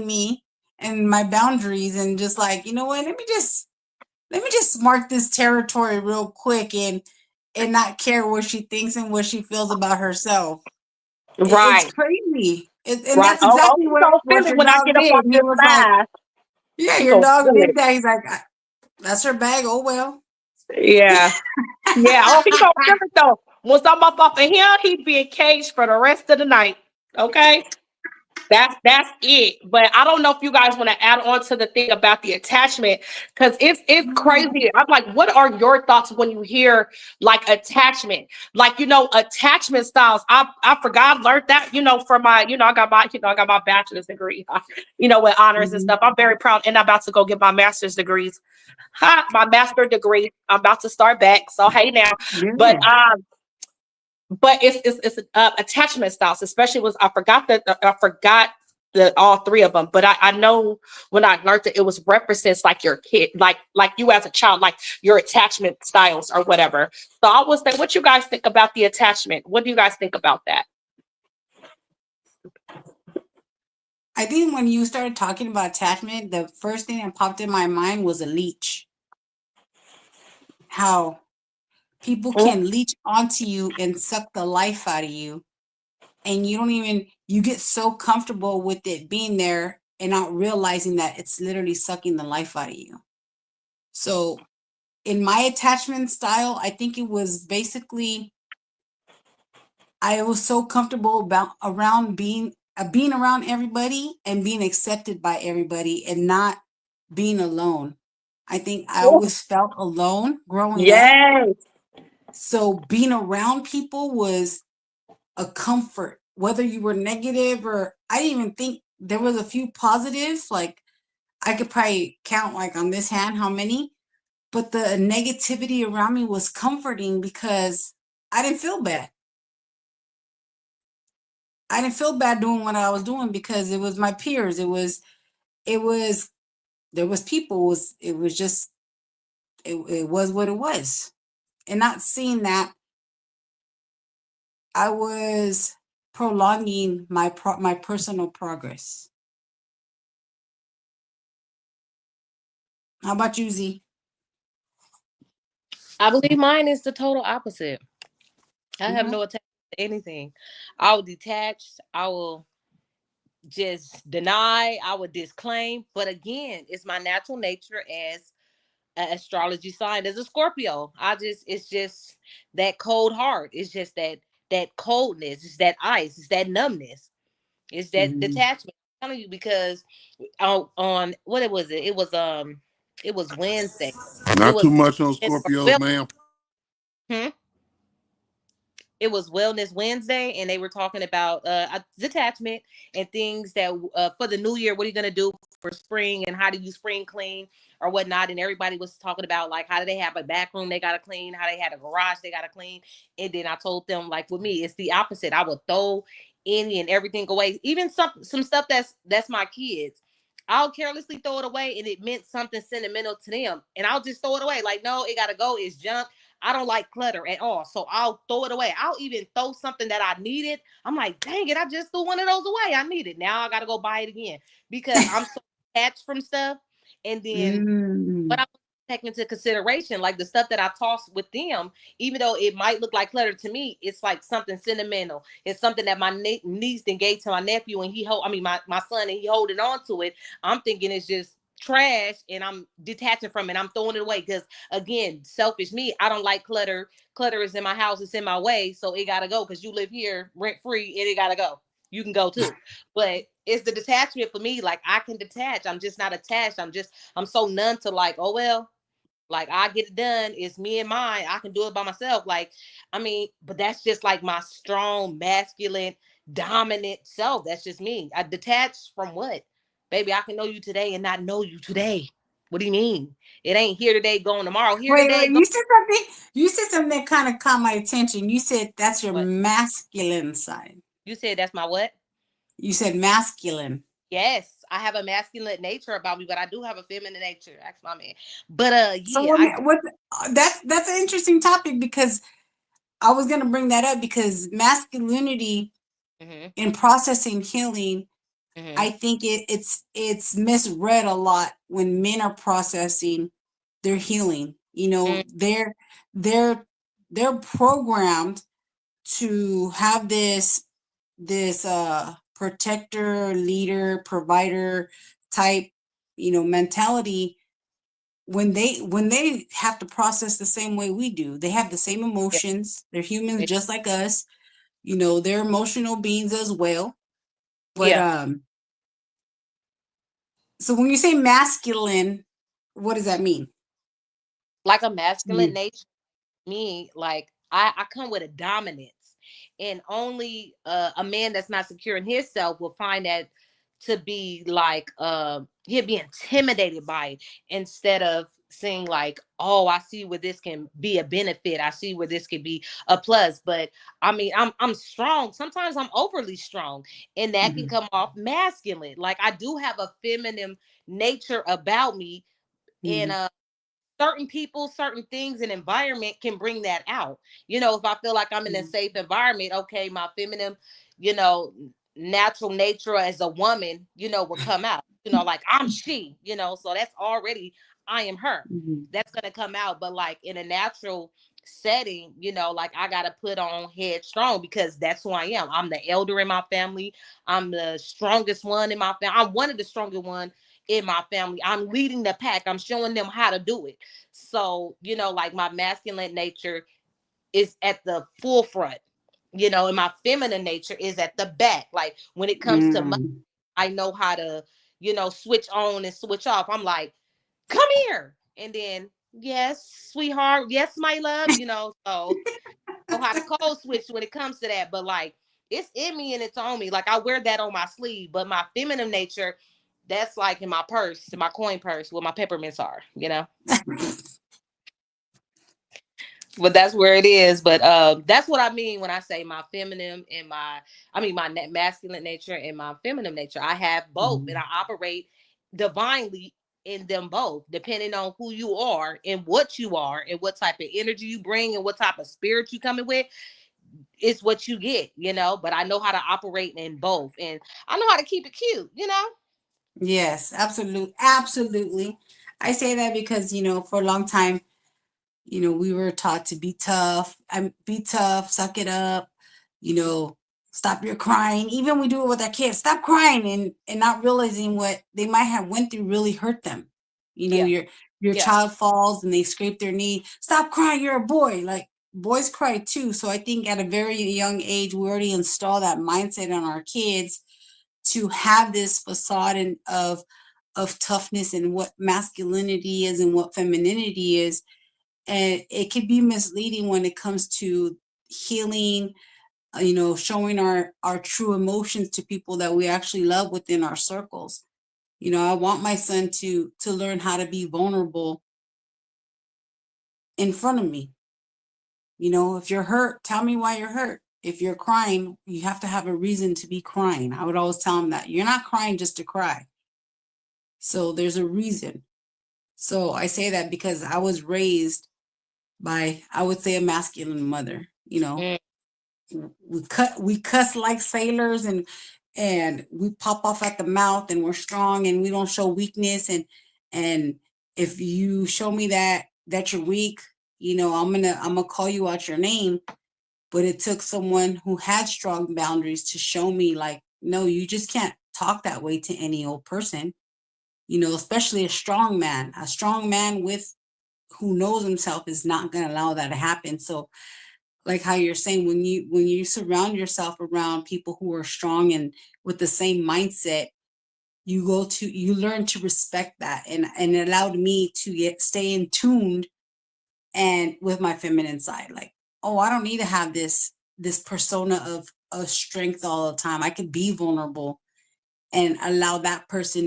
me and my boundaries, and just like, you know what? Let me just mark this territory real quick and not care what she thinks and what she feels about herself. Right. It's crazy. And right. that's exactly what your when dog I get did. up on He was like, yeah, your dog did that. He's like, that's her bag. Oh, well. Yeah. Yeah. Oh, he's gonna feel it though. Once I'm up off of him, he'd be in cage for the rest of the night. Okay. That's it. But I don't know if you guys want to add on to the thing about the attachment, because it's crazy. I'm like, what are your thoughts when you hear like attachment? Like, attachment styles. I forgot, I learned that, from my, I got my bachelor's degree, with honors and stuff. I'm very proud, and I'm about to go get my master's degrees. My master degree. I'm about to start back. So hey now. Yeah. But it's attachment styles, especially I forgot all three of them. But I know when I learned that it was references like your kid, like you as a child, like your attachment styles or whatever. So I was like, what you guys think about the attachment? What do you guys think about that? I think when you started talking about attachment, the first thing that popped in my mind was a leech. How people can leech onto you and suck the life out of you. And you don't even, you get so comfortable with it being there and not realizing that it's literally sucking the life out of you. So in my attachment style, I think it was basically, I was so comfortable around being around everybody and being accepted by everybody and not being alone. I think I always felt alone growing up. Yes. So being around people was a comfort, whether you were negative or I didn't even think there was a few positives. Like I could probably count like on this hand how many, but the negativity around me was comforting because I didn't feel bad. I didn't feel bad doing what I was doing because it was my peers. There was people, it was just, it was what it was. And not seeing that, I was prolonging my personal progress. How about you, Z? I believe mine is the total opposite. I have no attachment to anything. I will detach. I will just deny. I will disclaim. But again, it's my natural nature as an astrology sign as a Scorpio. It's just that cold heart. It's just that coldness. It's that ice. It's that numbness. It's that detachment. I'm telling you because on what it was it was Wednesday. It Not too was much on Scorpios, well, ma'am. it was Wellness Wednesday, and they were talking about detachment and things that for the new year, what are you gonna do for spring, and how do you spring clean or whatnot? And everybody was talking about like how do they have a back room they gotta clean, how they had a garage they gotta clean. And then I told them like with me, it's the opposite. I would throw any and everything away, even some stuff that's my kids. I'll carelessly throw it away, and it meant something sentimental to them, and I'll just throw it away. Like, no, it gotta go. It's junk. I don't like clutter at all. So I'll throw it away. I'll even throw something that I needed. I'm like, dang it, I just threw one of those away. I need it. Now I got to go buy it again because I'm so attached from stuff. And then what I take into consideration, like the stuff that I toss with them, even though it might look like clutter to me, it's like something sentimental. It's something that my niece then gave to my nephew, and my son, and he holding on to it. I'm thinking it's just trash, and I'm detaching from it. I'm throwing it away because again, selfish me. I don't like clutter. Clutter is in my house. It's in my way, so it gotta go because you live here rent free, and it gotta go. You can go too, but it's the detachment for me. Like I can detach. I'm just not attached. I'm so numb to like, oh well, like I get it done. It's me and mine. I can do it by myself. Like, I mean, but that's just like my strong, masculine, dominant self. That's just me. I detach from what? Baby, I can know you today and not know you today. What do you mean? It ain't here today, going tomorrow. Here today, Wait, go. you said something. You said something that kind of caught my attention. You said that's your What? masculine side. You said that's my what? You said masculine. Yes, I have a masculine nature about me, but I do have a feminine nature. Ask my man. But So yeah, I that's an interesting topic because I was gonna bring that up because masculinity in processing healing, I think it's misread a lot when men are processing their healing. You know, they're programmed to have this protector, leader, provider type, mentality when they have to process the same way we do. They have the same emotions. They're humans just like us. They're emotional beings as well. But yeah, so when you say masculine, what does that mean? like a masculine nature. Me, like I come with a dominance, and only a man that's not secure in himself will find that to be like he'll be intimidated by it instead of seeing like, oh, I see where this can be a benefit. I see where this could be a plus. But I mean, I'm strong. Sometimes I'm overly strong, and that can Mhm. come off masculine. Like I do have a feminine nature about me, and Mhm. certain people, certain things, and environment can bring that out. You know, if I feel like I'm in a Mhm. safe environment, okay, my feminine, you know, natural nature as a woman, you know, will come out. You know, like I'm she, you know, so that's already I am her. Mhm. That's gonna come out. But like in a natural setting, you know, like I gotta put on headstrong because that's who I am. I'm the elder in my family. I'm the strongest one in my family. I'm one of the stronger one in my family. I'm leading the pack. I'm showing them how to do it. So, you know, like my masculine nature is at the forefront, you know, and my feminine nature is at the back. Like when it comes to my, Mm. I know how to, you know, switch on and switch off. I'm like, come here. And then, yes, sweetheart. Yes, my love, you know, so know how to code switch when it comes to that. But like it's in me and it's on me. Like I wear that on my sleeve. But my feminine nature, that's like in my purse, in my coin purse where my peppermints are, you know. But that's where it is. But that's what I mean when I say my feminine and my, I mean my masculine nature and my feminine nature. I have both, and I Mhm. operate divinely in them both, depending on who you are and what you are and what type of energy you bring and what type of spirit you coming with. It's what you get, you know. But I know how to operate in both, and I know how to keep it cute, you know. Yes, absolutely. Absolutely. I say that because, for a long time, we were taught to be tough. Be tough, suck it up, you know, stop your crying. Even we do it with our kids, stop crying, and not realizing what they might have went through really hurt them. Yeah, Your yeah, child falls and they scrape their knee. Stop crying, you're a boy. Like boys cry too. So I think at a very young age, we already install that mindset on our kids to have this facade of toughness and what masculinity is and what femininity is. And it can be misleading when it comes to healing, showing our true emotions to people that we actually love within our circles. I want my son to learn how to be vulnerable in front of me. If you're hurt, tell me why you're hurt. If you're crying, you have to have a reason to be crying. I would always tell him that you're not crying just to cry. So there's a reason. So I say that because I was raised by, I would say, a masculine mother. mm, We cuss like sailors, and we pop off at the mouth, and we're strong, and we don't show weakness. And if you show me that you're weak, I'm gonna call you out your name. But it took someone who had strong boundaries to show me, like, no, you just can't talk that way to any old person. Especially a strong man. A strong man with who knows himself is not going to allow that to happen. So, like how you're saying, when you surround yourself around people who are strong and with the same mindset, you learn to respect that, and it allowed me to stay in tuned and with my feminine side. Like, oh, I don't need to have this persona of strength all the time. I could be vulnerable and allow that person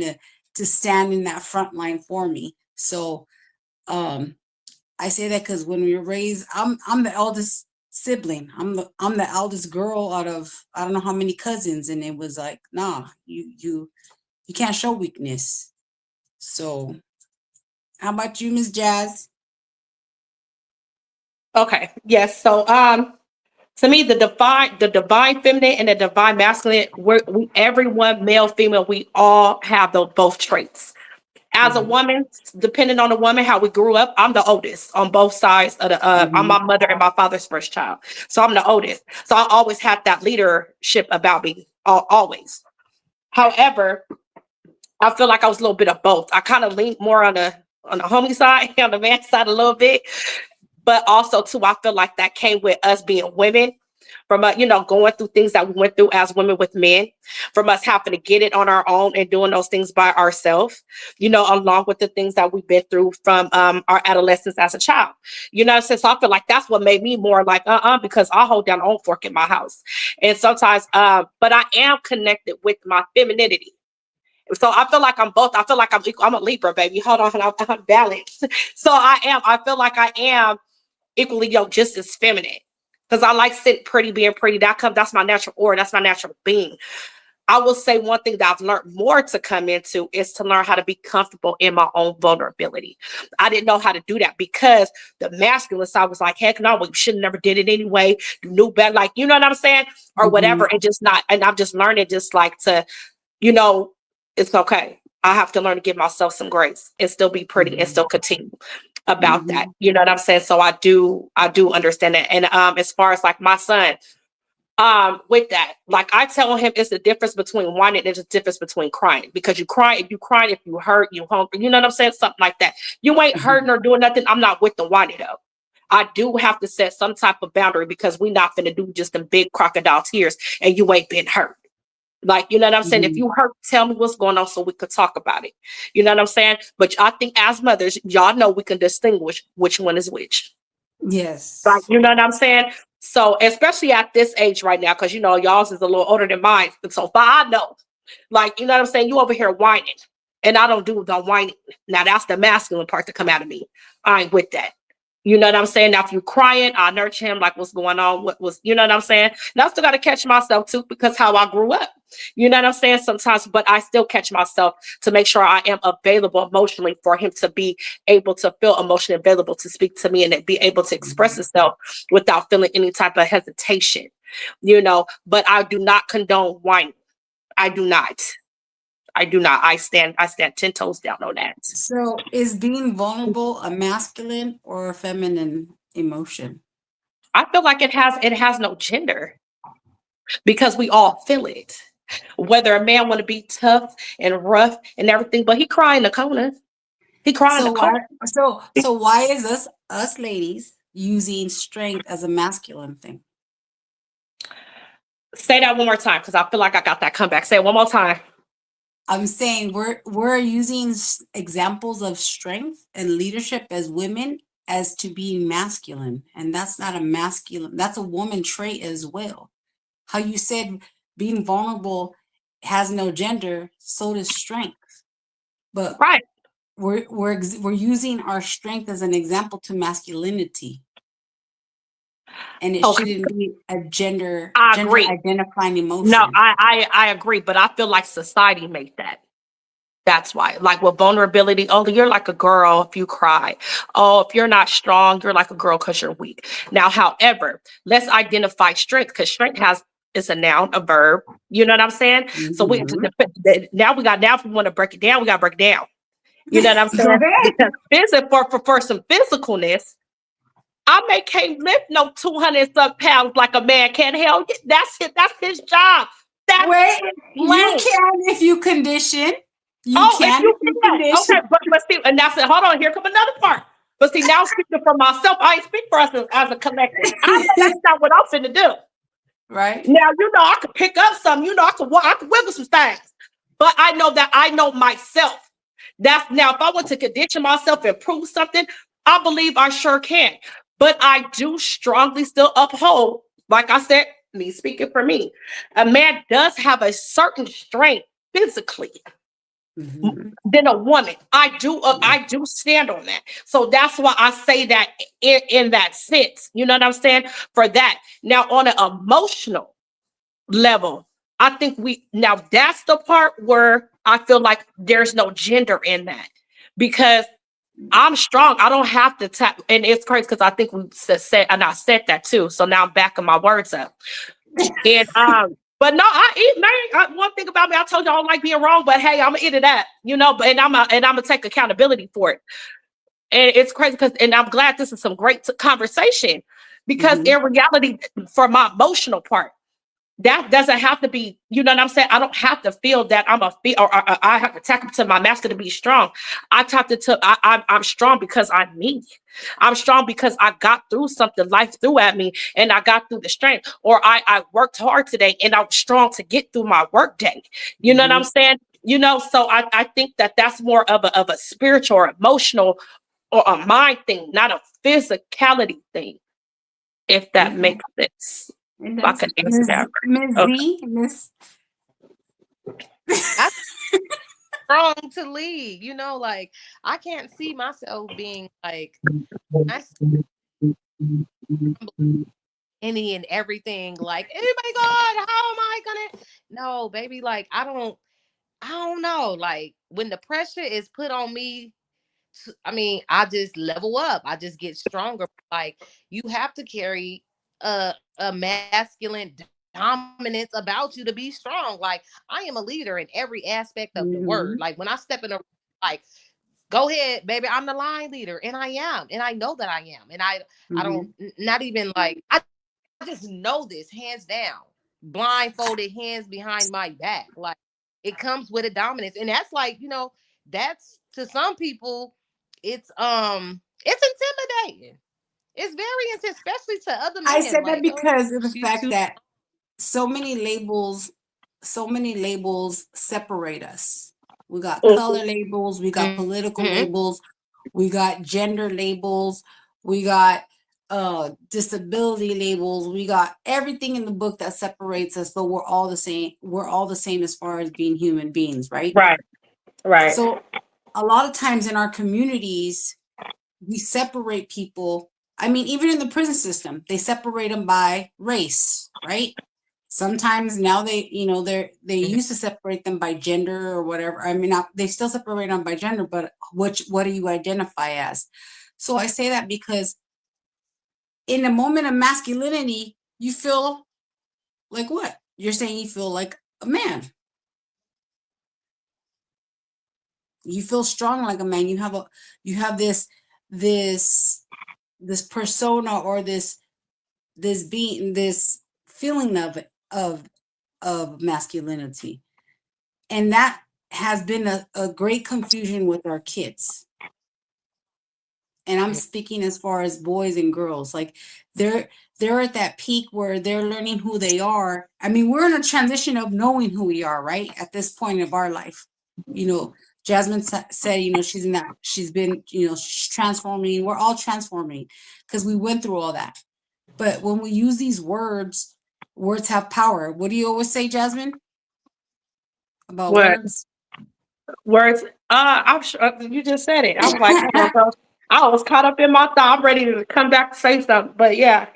to stand in that front line for me. So um I say that because when we were raised, I'm the eldest sibling. I'm the eldest girl out of I don't know how many cousins, and it was like, nah, you can't show weakness. So how about you, Miss Jazz? Okay. Yes. So to me, the divine feminine and the divine masculine, everyone, male, female, we all have those both traits. As a Mm-hmm. woman, depending on the woman, how we grew up, I'm the oldest on both sides of the I'm Mm-hmm. my mother and my father's first child. So I'm the oldest. So I always have that leadership about me, always. However, I feel like I was a little bit of both. I kind of leaned more on the homie side, on the man side a little bit, but also too, I feel like that came with us being women, from going through things that we went through as women with men, from us having to get it on our own and doing those things by ourselves, along with the things that we've been through from our adolescence as a child. So I feel like that's what made me more like because I hold down my own fork in my house. And sometimes but I am connected with my femininity. So I feel like I'm both. I feel like I'm equal. I'm a Libra, baby. Hold on, I'm balanced. So I feel like I am equally yoked, just as feminine. Because I like sitting pretty, being pretty. That's my natural aura. That's my natural being. I will say one thing that I've learned more to come into is to learn how to be comfortable in my own vulnerability. I didn't know how to do that because the masculine side was like, heck no, well, you should have never did it anyway. You knew better, like, you know what I'm saying? Or whatever. And just not, and I'm just learning just like to, you know, it's okay. I have to learn to give myself some grace and still be pretty and still continue about that. You know what I'm saying? So I do understand that. And as far as like my son, with that, like I tell him it's the difference between whining and the difference between crying. Because you cry if you hurt, you hungry, you know what I'm saying? Something like that. You ain't hurting or doing nothing. I'm not with the whining though. I do have to set some type of boundary because we not finna do just them big crocodile tears and you ain't been hurt. Like, you know what I'm saying? If you hurt, tell me what's going on so we could talk about it. You know what I'm saying? But I think as mothers, y'all know we can distinguish which one is which. Like, Yes. you know what I'm saying? So, especially at this age right now, because, you know, y'all's is a little older than mine. So far, I know. Like, you know what I'm saying? You over here whining. And I don't do the whining. Now, that's the masculine part to come out of me. I ain't with that. You know what I'm saying? Now, if you're crying, I nurture him, like, what's going on? What was, you know what I'm saying? And I still got to catch myself too, because how I grew up. You know what I'm saying? Sometimes, but I still catch myself to make sure I am available emotionally for him to be able to feel emotionally available to speak to me and be able to express himself without feeling any type of hesitation, you know. But I do not condone whining. I do not. I stand 10 toes down on that. So is being vulnerable a masculine or a feminine emotion? I feel like it has no gender because we all feel it. Whether a man want to be tough and rough and everything, but he cry in the corner. He cry in the So why corner. so why is us ladies using strength as a masculine thing? Say that one more time because I feel like I got that comeback. Say it one more time. I'm saying we're using examples of strength and leadership as women as to being masculine, and that's not a masculine, that's a woman trait as well. How you said being vulnerable has no gender, so does strength. But Right. we're using our strength as an example to masculinity, and it Okay. shouldn't be a gender I agree. identifying No, emotion. I agree, but I feel like society made that. That's why. Like with vulnerability, oh, you're like a girl if you cry. Oh, if you're not strong, you're like a girl because you're weak. Now, however, let's identify strength because strength is a noun, a verb. You know what I'm saying? So Mhm. now if we want to break it down, we gotta break it down. You know what I'm Go saying? ahead. Because for some physicalness, can't lift no 200 some pounds like a man can. Hell, that's his job. That's Wait, his you lane. can if you condition. You Oh, if can if you you can. condition. Okay, but see, and that's it. Hold on, here come another part. But see, now speaking for myself, I ain't speak for us as a collective. I know that's not what I'm finna do. Right? Now, you know, I could pick up something, you know, I could wiggle some things. But I know that I know myself. That's now, if I want to condition myself and prove something, I believe I sure can. But I do strongly still uphold, like I said, me speaking for me, a man does have a certain strength physically Mhm. than a woman. I do stand on that. So that's why I say that in that sense. You know what I'm saying? For that. Now, on an emotional level, I think now that's the part where I feel like there's no gender in that because I'm strong. I don't have to tap. And it's crazy because I think we said, and I said that too. So now I'm backing my words up. And but no, I eat man. One thing about me, I told you I don't like being wrong, but hey, I'm gonna eat it up, you know. But I'm gonna take accountability for it. And it's crazy because, and I'm glad this is some great conversation because Mhm. in reality, for my emotional part, that doesn't have to be, you know what I'm saying? I don't have to feel that or I have to tap into my master to be strong. I tap into, I'm strong because I'm me. I'm strong because I got through something, life threw at me, and I got through the strength. Or I worked hard today and I'm strong to get through my work day. You know what I'm Mhm. saying? You know, so I think that's more of a spiritual or emotional or a mind thing, not a physicality thing, if that Mhm. makes sense. It If I does. can answer that. Miss Okay. Z, Miss. I strong to lead. You know, like I can't see myself being like I any and everything. Like, oh my God, how am I gonna? No, baby. Like, I don't know. Like when the pressure is put on me, I mean, I just level up. I just get stronger. Like you have to carry a masculine dominance about you to be strong. Like I am a leader in every aspect of the word. Mhm. Like when I step in a like go ahead, baby. I'm the line leader, and I am, and I know that I am, and I don't Mhm. not even like I just know this hands down, blindfolded, hands behind my back. Like it comes with a dominance, and that's like that's to some people, it's intimidating. It's very intense, especially to other I men. said that Like, oh, because of the she's fact too. that so many labels, so many labels separate us. We got color labels, we got political Mm-hmm. labels, we got gender labels, we got disability labels, we got everything in the book that separates us, but we're all the same. We're all the same as far as being human beings, right? Right. Right. So a lot of times in our communities, we separate people. I mean, even in the prison system, they separate them by race, right? Sometimes now they used to separate them by gender or whatever. I mean, they still separate them by gender, but what do you identify as? So I say that because in a moment of masculinity, you feel like what? You're saying you feel like a man. You feel strong like a man. You have this this persona or this feeling of masculinity, and that has been a great confusion with our kids. And I'm speaking as far as boys and girls. Like they're at that peak where they're learning who they are. I mean, we're in a transition of knowing who we are, right? At this point of our life. You know, Jasmine said, she's in that, she's been, she's transforming. We're all transforming because we went through all that. But when we use these words, words have power. What do you always say, Jasmine, about What words? words? I'm sure you just said it. I was like, hold on, girl. I was caught up in my thought. I'm ready to come back to say something, but yeah.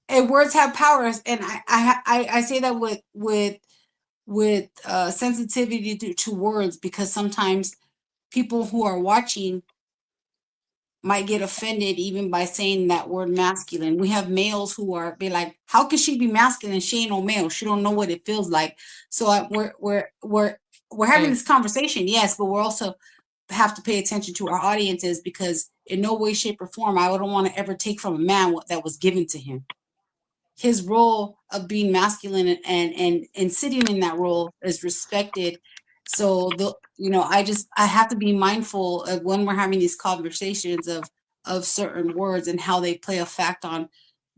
And words have powers, and I say that with sensitivity to words, because sometimes people who are watching might get offended even by saying that word masculine. We have males who are be like, how can she be masculine? She ain't no male. She don't know what it feels like. So we're having this conversation, yes, but we're also have to pay attention to our audiences, because in no way, shape, or form I wouldn't want to ever take from a man what that was given to him. His role of being masculine and sitting in that role is respected. So I have to be mindful of when we're having these conversations of certain words and how they play a fact on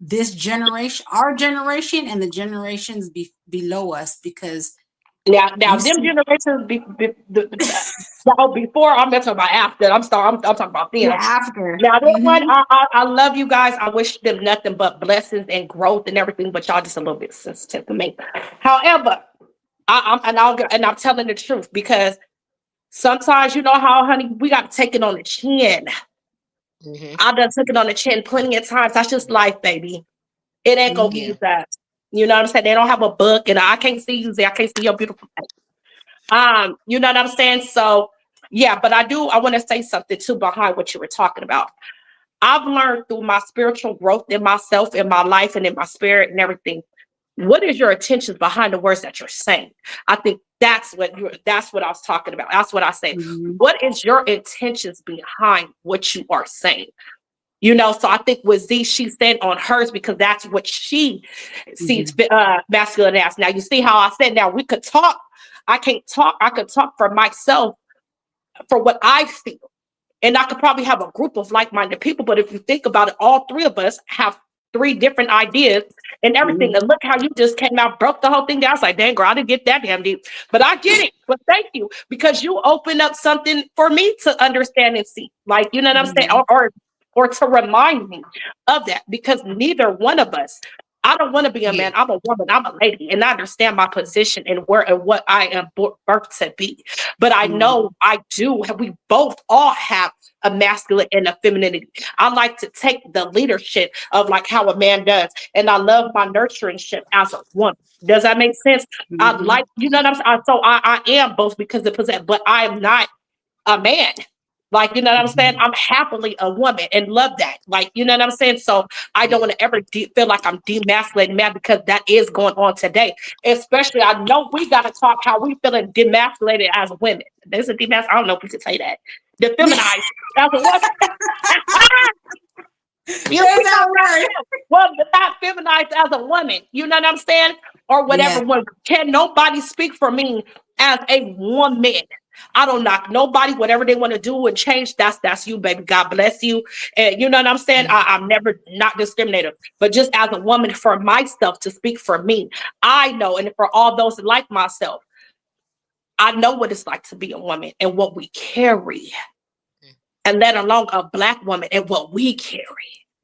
this generation, our generation, and the generations below us, because Now, you them see, generations before, I'm not talking about after. I'm talking about yeah, them. after. Now, this one, I love you guys. I wish them nothing but blessings and growth and everything, but y'all just a little bit sensitive to me. However, I'm telling the truth, because sometimes, you know how, honey, we got to take it on the chin. Mm-hmm. I done took it on the chin plenty of times. That's just life, baby. It ain't gonna Mhm. be that. You know what I'm saying? They don't have a book, and I can't see you. I can't see your beautiful face. You know what I'm saying? So yeah, but I want to say something too behind what you were talking about. I've learned through my spiritual growth in myself, in my life, and in my spirit and everything. What is your intentions behind the words that you're saying? I think that's what I was talking about. That's what I say. Mhm. What is your intentions behind what you are saying? So I think with Z, she said on hers because that's what she sees Mhm. masculine as. Now you see how I said, now we could talk. I can't talk. I could talk for myself for what I feel. And I could probably have a group of like-minded people, but if you think about it, all three of us have three different ideas and everything. And Mhm. look how you just came out, broke the whole thing down. I was like, dang, girl, I didn't get that damn deep. But I get it. But thank you, because you opened up something for me to understand and see. Like, you know what I'm saying? Mhm. Or to remind me of that, because neither one of us I don't want to be a man. Yeah. I'm a woman. I'm a lady, and I understand my position and where and what I am birthed to be. But I know I do. We both all have a masculine and a femininity. I like to take the leadership of like how a man does, and I love my nurturing ship as a woman. Does that make sense? I Mhm. like, you know what I'm saying? So I am both because of possess, but I am not a man. Like, you know what I'm saying? I'm happily a woman and love that. Like, you know what I'm saying? So I don't Yeah. want to ever feel like I'm demasculating man because that is going on today. Especially, I know we got to talk how we feeling demasculated as women. There's a demasculated, I don't know if we can say that. Defeminized as a woman. You There's we that talk about word. well, not feminized as a woman. You know what I'm saying? Or whatever. Yeah. When can nobody speak for me as a woman? I don't knock nobody. Whatever they want to do and change, that's you, baby. God bless you. And you know what I'm saying? I'm never not discriminative, but just as a woman, for myself to speak for me, I know, and for all those like myself, I know what it's like to be a woman and what we carry, and let alone a Black woman and what we carry.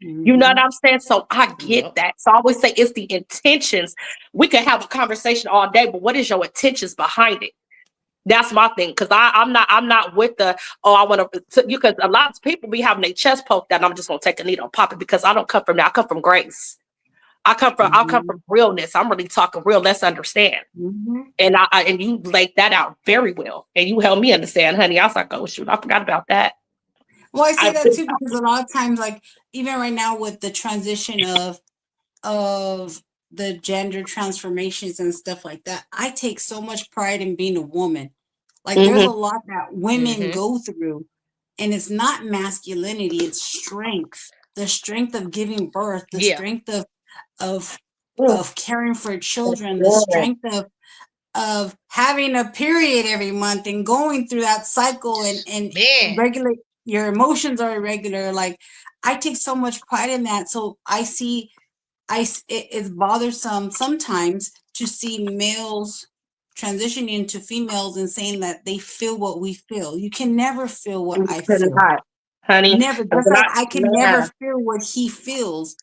You know what Mhm. I'm saying? So I get Yep. that. So I always say it's the intentions. We can have a conversation all day, but what is your intentions behind it? That's my thing. Cause I'm not with the, oh, I want to, because a lot of people be having their chest poked out and I'm just gonna take a needle and pop it because I don't come from that. I come from grace. I come from Mhm. realness. I'm really talking real. Let's understand. Mhm. And and you laid that out very well. And you helped me understand, honey. I was like, oh shoot, I forgot about that. Well, I say I that too because a lot of times, like even right now with the transition of the gender transformations and stuff like that, I take so much pride in being a woman. Like there's hmm a lot that women Mm-hmm. go through, and it's not masculinity, it's strength. The strength of giving birth, the Yeah. strength of mm, of caring for children, the yeah. strength of having a period every month and going through that cycle and Man. regulate your emotions are irregular. Like I take so much pride in that. So I see it's bothersome sometimes to see males transitioning into females and saying that they feel what we feel. You can never feel what You I could feel. not, honey. Never. I'm Just like not, I can never nah. feel what he feels.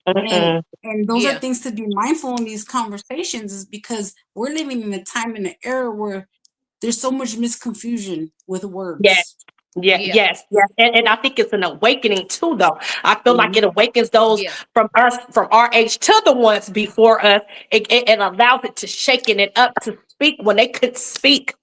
And Mm-mm. and those are Yeah. things to be mindful in these conversations is because we're living in a time and an era where there's so much misconfusion with Yes, words. yeah, Yeah. yes, yes. And I think it's an awakening too, though. I feel like it Mhm. awakens those Yeah. from us, from our age to the ones before us. It allows it to shaking it up to speak when they could speak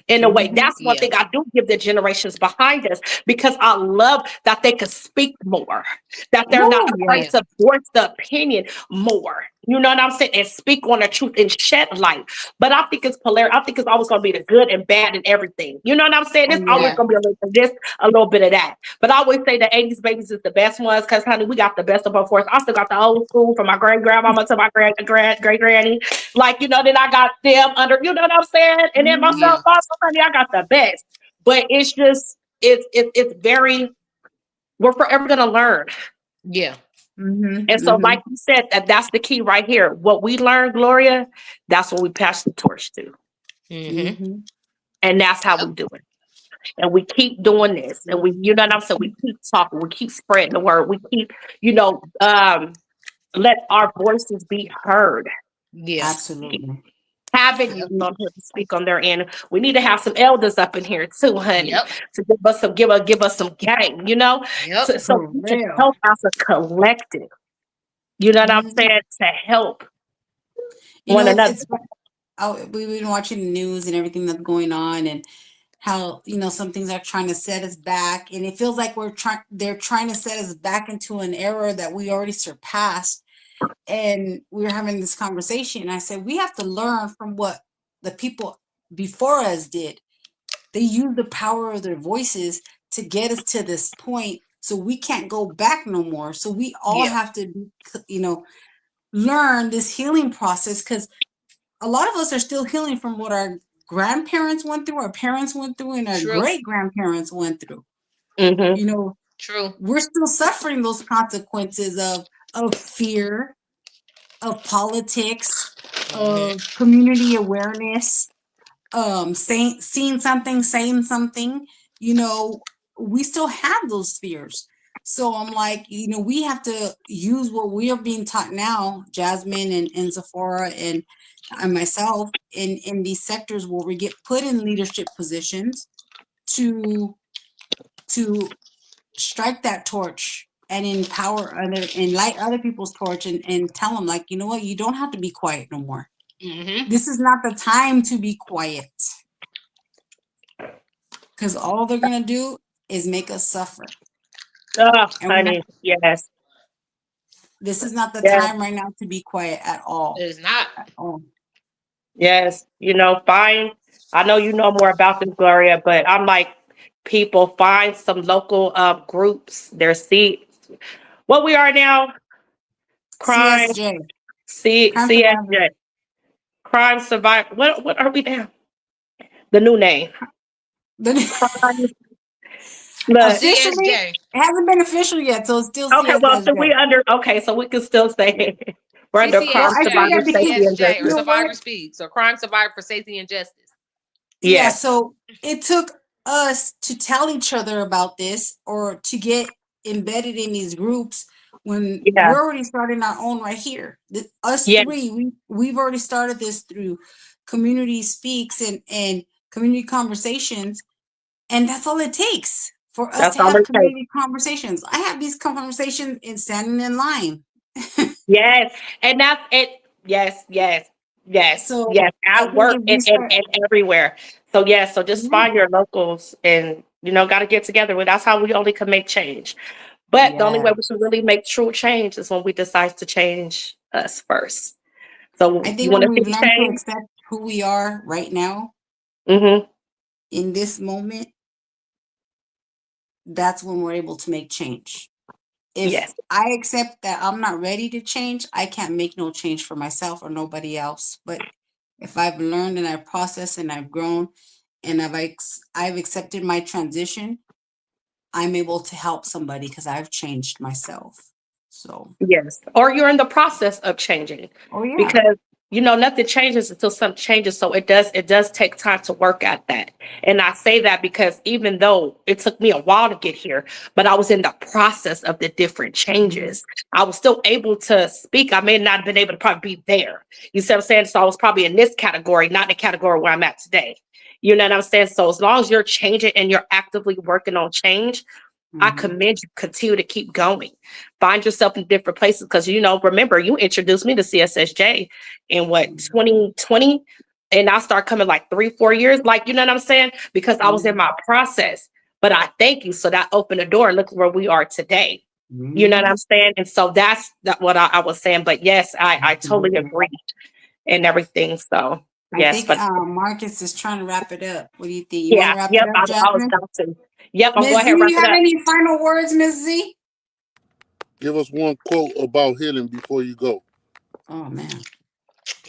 in a way. Mhm. That's one Yeah. thing I do give the generations behind us because I love that they could speak more, that they're not Oh afraid Yeah. yes. to voice the opinion more. You know what I'm saying? And speak on the truth and shed light. But I think it's polar. I think it's always going to be the good and bad and everything. You know what I'm saying? Oh It's always yeah. Yeah. going to be a little bit of this, a little bit of that. But I always say the 80s babies is the best ones because, honey, we got the best of both worlds. I still got the old school from my great grandmama to my great granny. Like, you know, then I got them under, you know what I'm saying? And then myself, Yeah. also, honey, I got the best. But it's just, it's very, we're forever going to learn. Yeah. Mhm. And so, like Mhm. you said, that's the key right here. What we learn, Gloria, that's what we pass the torch to. Mm-hmm. Mhm. And that's how Yep. we do it. And we keep doing this. And we, you know what I'm saying? We keep talking. We keep spreading the word. We keep, let our voices be heard. Yeah. Absolutely. Having Yep. you on here to speak on their end. We need to have some elders up in here too, honey, Yep. to give us some game, Yep. so For we can real. help as a collective. You know what I'm Mhm. saying? To help You one know, another. it's we've been watching the news and everything that's going on, and how some things are trying to set us back, and it feels like they're trying to set us back into an era that we already surpassed. And we were having this conversation, and I said we have to learn from what the people before us did. They used the power of their voices to get us to this point, so we can't go back no more. So we all Yeah. have to learn this healing process, because a lot of us are still healing from what our grandparents went through, our parents went through, and our True. great grandparents went through. Mm-hmm. You know, True. we're still suffering those consequences of fear, of politics, Mm-hmm. of community awareness, seeing something, saying something. You know, we still have those fears. So I'm like, we have to use what we are being taught now, Jasmine and Sephora and myself in these sectors where we get put in leadership positions to strike that torch and empower other and light other people's torch and tell them, like, you know what, you don't have to be quiet no more. This is not the time to be quiet, because all they're gonna do is make us suffer. Oh, And honey, yes, this is not the yes, time right now to be quiet at all. It is not. yes. Find. I know you know more about this, Gloria, but I'm like, people find some local groups. There's what we are now, crime, CSJ, crime survivor. CSJ, crime survivor. What are we now? The new name. Crime. Look, Officially, CSJ. it hasn't been official yet, so it's still okay, well, so CSJ. so we can still say we're under crime Well, I say CCSJ that survivor or because safety and CSJ or you know justice. what? Survivor Speaks or Crime Survivor for Safety and Justice. Yeah, Yes, so it took us to tell each other about this or to get embedded in these groups when yeah, we're already starting our own right here. Us yeah. three, we've already started this through community speaks and community conversations, and that's all it takes for us That's to all have it takes. community conversations. I have these conversations in standing in line. Yes, and that's it. Yes, yes, yes, So yes. I At think work if we start, and everywhere. So yes, so just yeah, find your locals and got to get together. Well, that's how we only can make change. But the only yeah. way we can really make true change is when we decide to change us first. I So you think want when to we've see learned to change? accept who we are right now Mm-hmm. in this moment, that's when we're able to make change. If Yes, I accept that I'm not ready to change, I can't make no change for myself or nobody else. But if I've learned and I've processed and I've grown and I've accepted my transition, I'm able to help somebody because I've changed myself. So, yes. Or you're in the process of changing oh yeah. because nothing changes until something changes. So it does take time to work at that. And I say that because even though it took me a while to get here, but I was in the process of the different Mhm. changes. I was still able to speak. I may not have been able to probably be there. You see what I'm saying? So I was probably in this category, not the category where I'm at today. You know what I'm saying? So as long as you're changing and you're actively working on change, I Mhm. commend you. Continue to keep going. Find yourself in different places because remember, you introduced me to CSSJ in what, Mhm. 2020, and I start coming like 3-4 years, like you know what I'm saying, because I was in my process. But I thank you, so that opened the door. And look where we are today. You know what Mhm. I'm saying, and so that's what I was saying. But yes, I totally Absolutely. agree and everything. So I yes, think but Marcus is trying to wrap it up. What do you think? You want yeah, to wrap it yep, up, I was Jasmine? about to. Yep, I'm Miss going Z, ahead and wrap you it have up. any final words, Miss Z? Give us one quote about healing before you go. Oh man.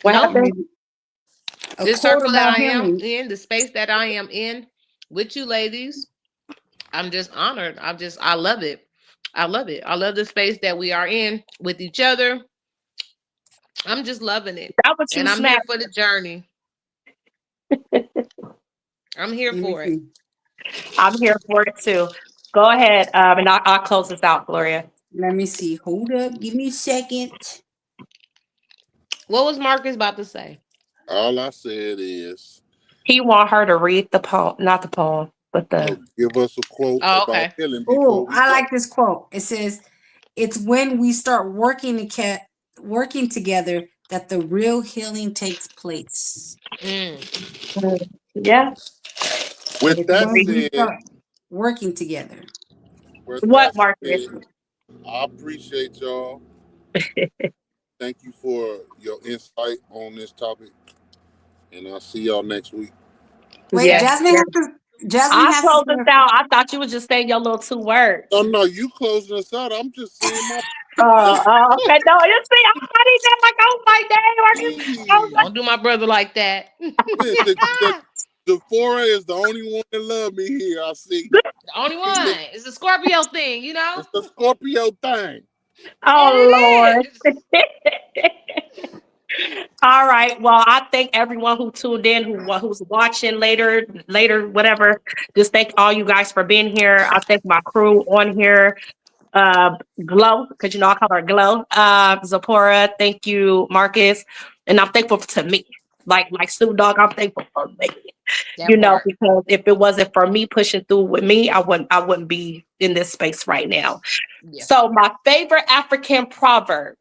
What Nope. happened? Maybe a This quote circle that about I am healing. in, the space that I am in with you ladies, I'm just honored. I love it. I love it. I love the space that we are in with each other. I'm just loving it. That what you And I'm snap. here for the journey. I'm here Let me for it. see. I'm here for it too. Go ahead, and I'll close this out, Gloria. Let me see. Hold up. Give me a second. What was Marcus about to say? All I said is, He want her to read the poem, not the poem, but no, the. give us a quote Oh, about okay. healing before Oh, we I go. like this quote. It says, "It's when we start working together that the real healing takes place." Mm. Yeah. With It's that when we said, start working together. with What, that Marcus? said, I appreciate y'all. Thank you for your insight on this topic, and I'll see y'all next week. Wait, Yeah. Jasmine Yeah. has to. Jasmine I'll has to close this say. out. I thought you was just saying your little two No, words. no, you closing us out. I'm just saying my Okay. No, you see, I did that like, oh my day, Marcus. I was piece. like, Don't do my brother like that. The Sephora is the only one that love me here. I see. The only one. It's a Scorpio thing, you know? It's the Scorpio thing. oh Lord. It is. All right. Well, I thank everyone who tuned in, who's watching later, whatever. Just thank all you guys for being here. I thank my crew on here. Glow, because I call her Glow. Zipporah, thank you, Marcus. And I'm thankful to me. Like Snoop Dogg, I'm thankful for me. That part. Because if it wasn't for me pushing through with me, I wouldn't be in this space right now. Yeah. So my favorite African proverb.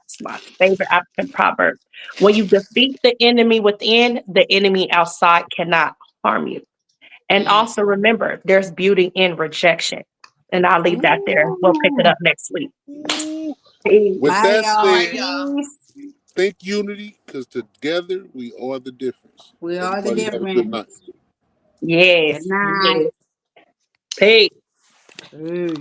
It's my favorite African proverb. When you defeat the enemy within, the enemy outside cannot harm you. And also remember, there's beauty in rejection. And I'll leave that there. We'll pick it Ooh. up next week. With Bye, that y'all. said, Peace. think unity, because together we are the difference. We are the Everybody have a good night. difference. Yes. Good night. Yes. Peace. Peace.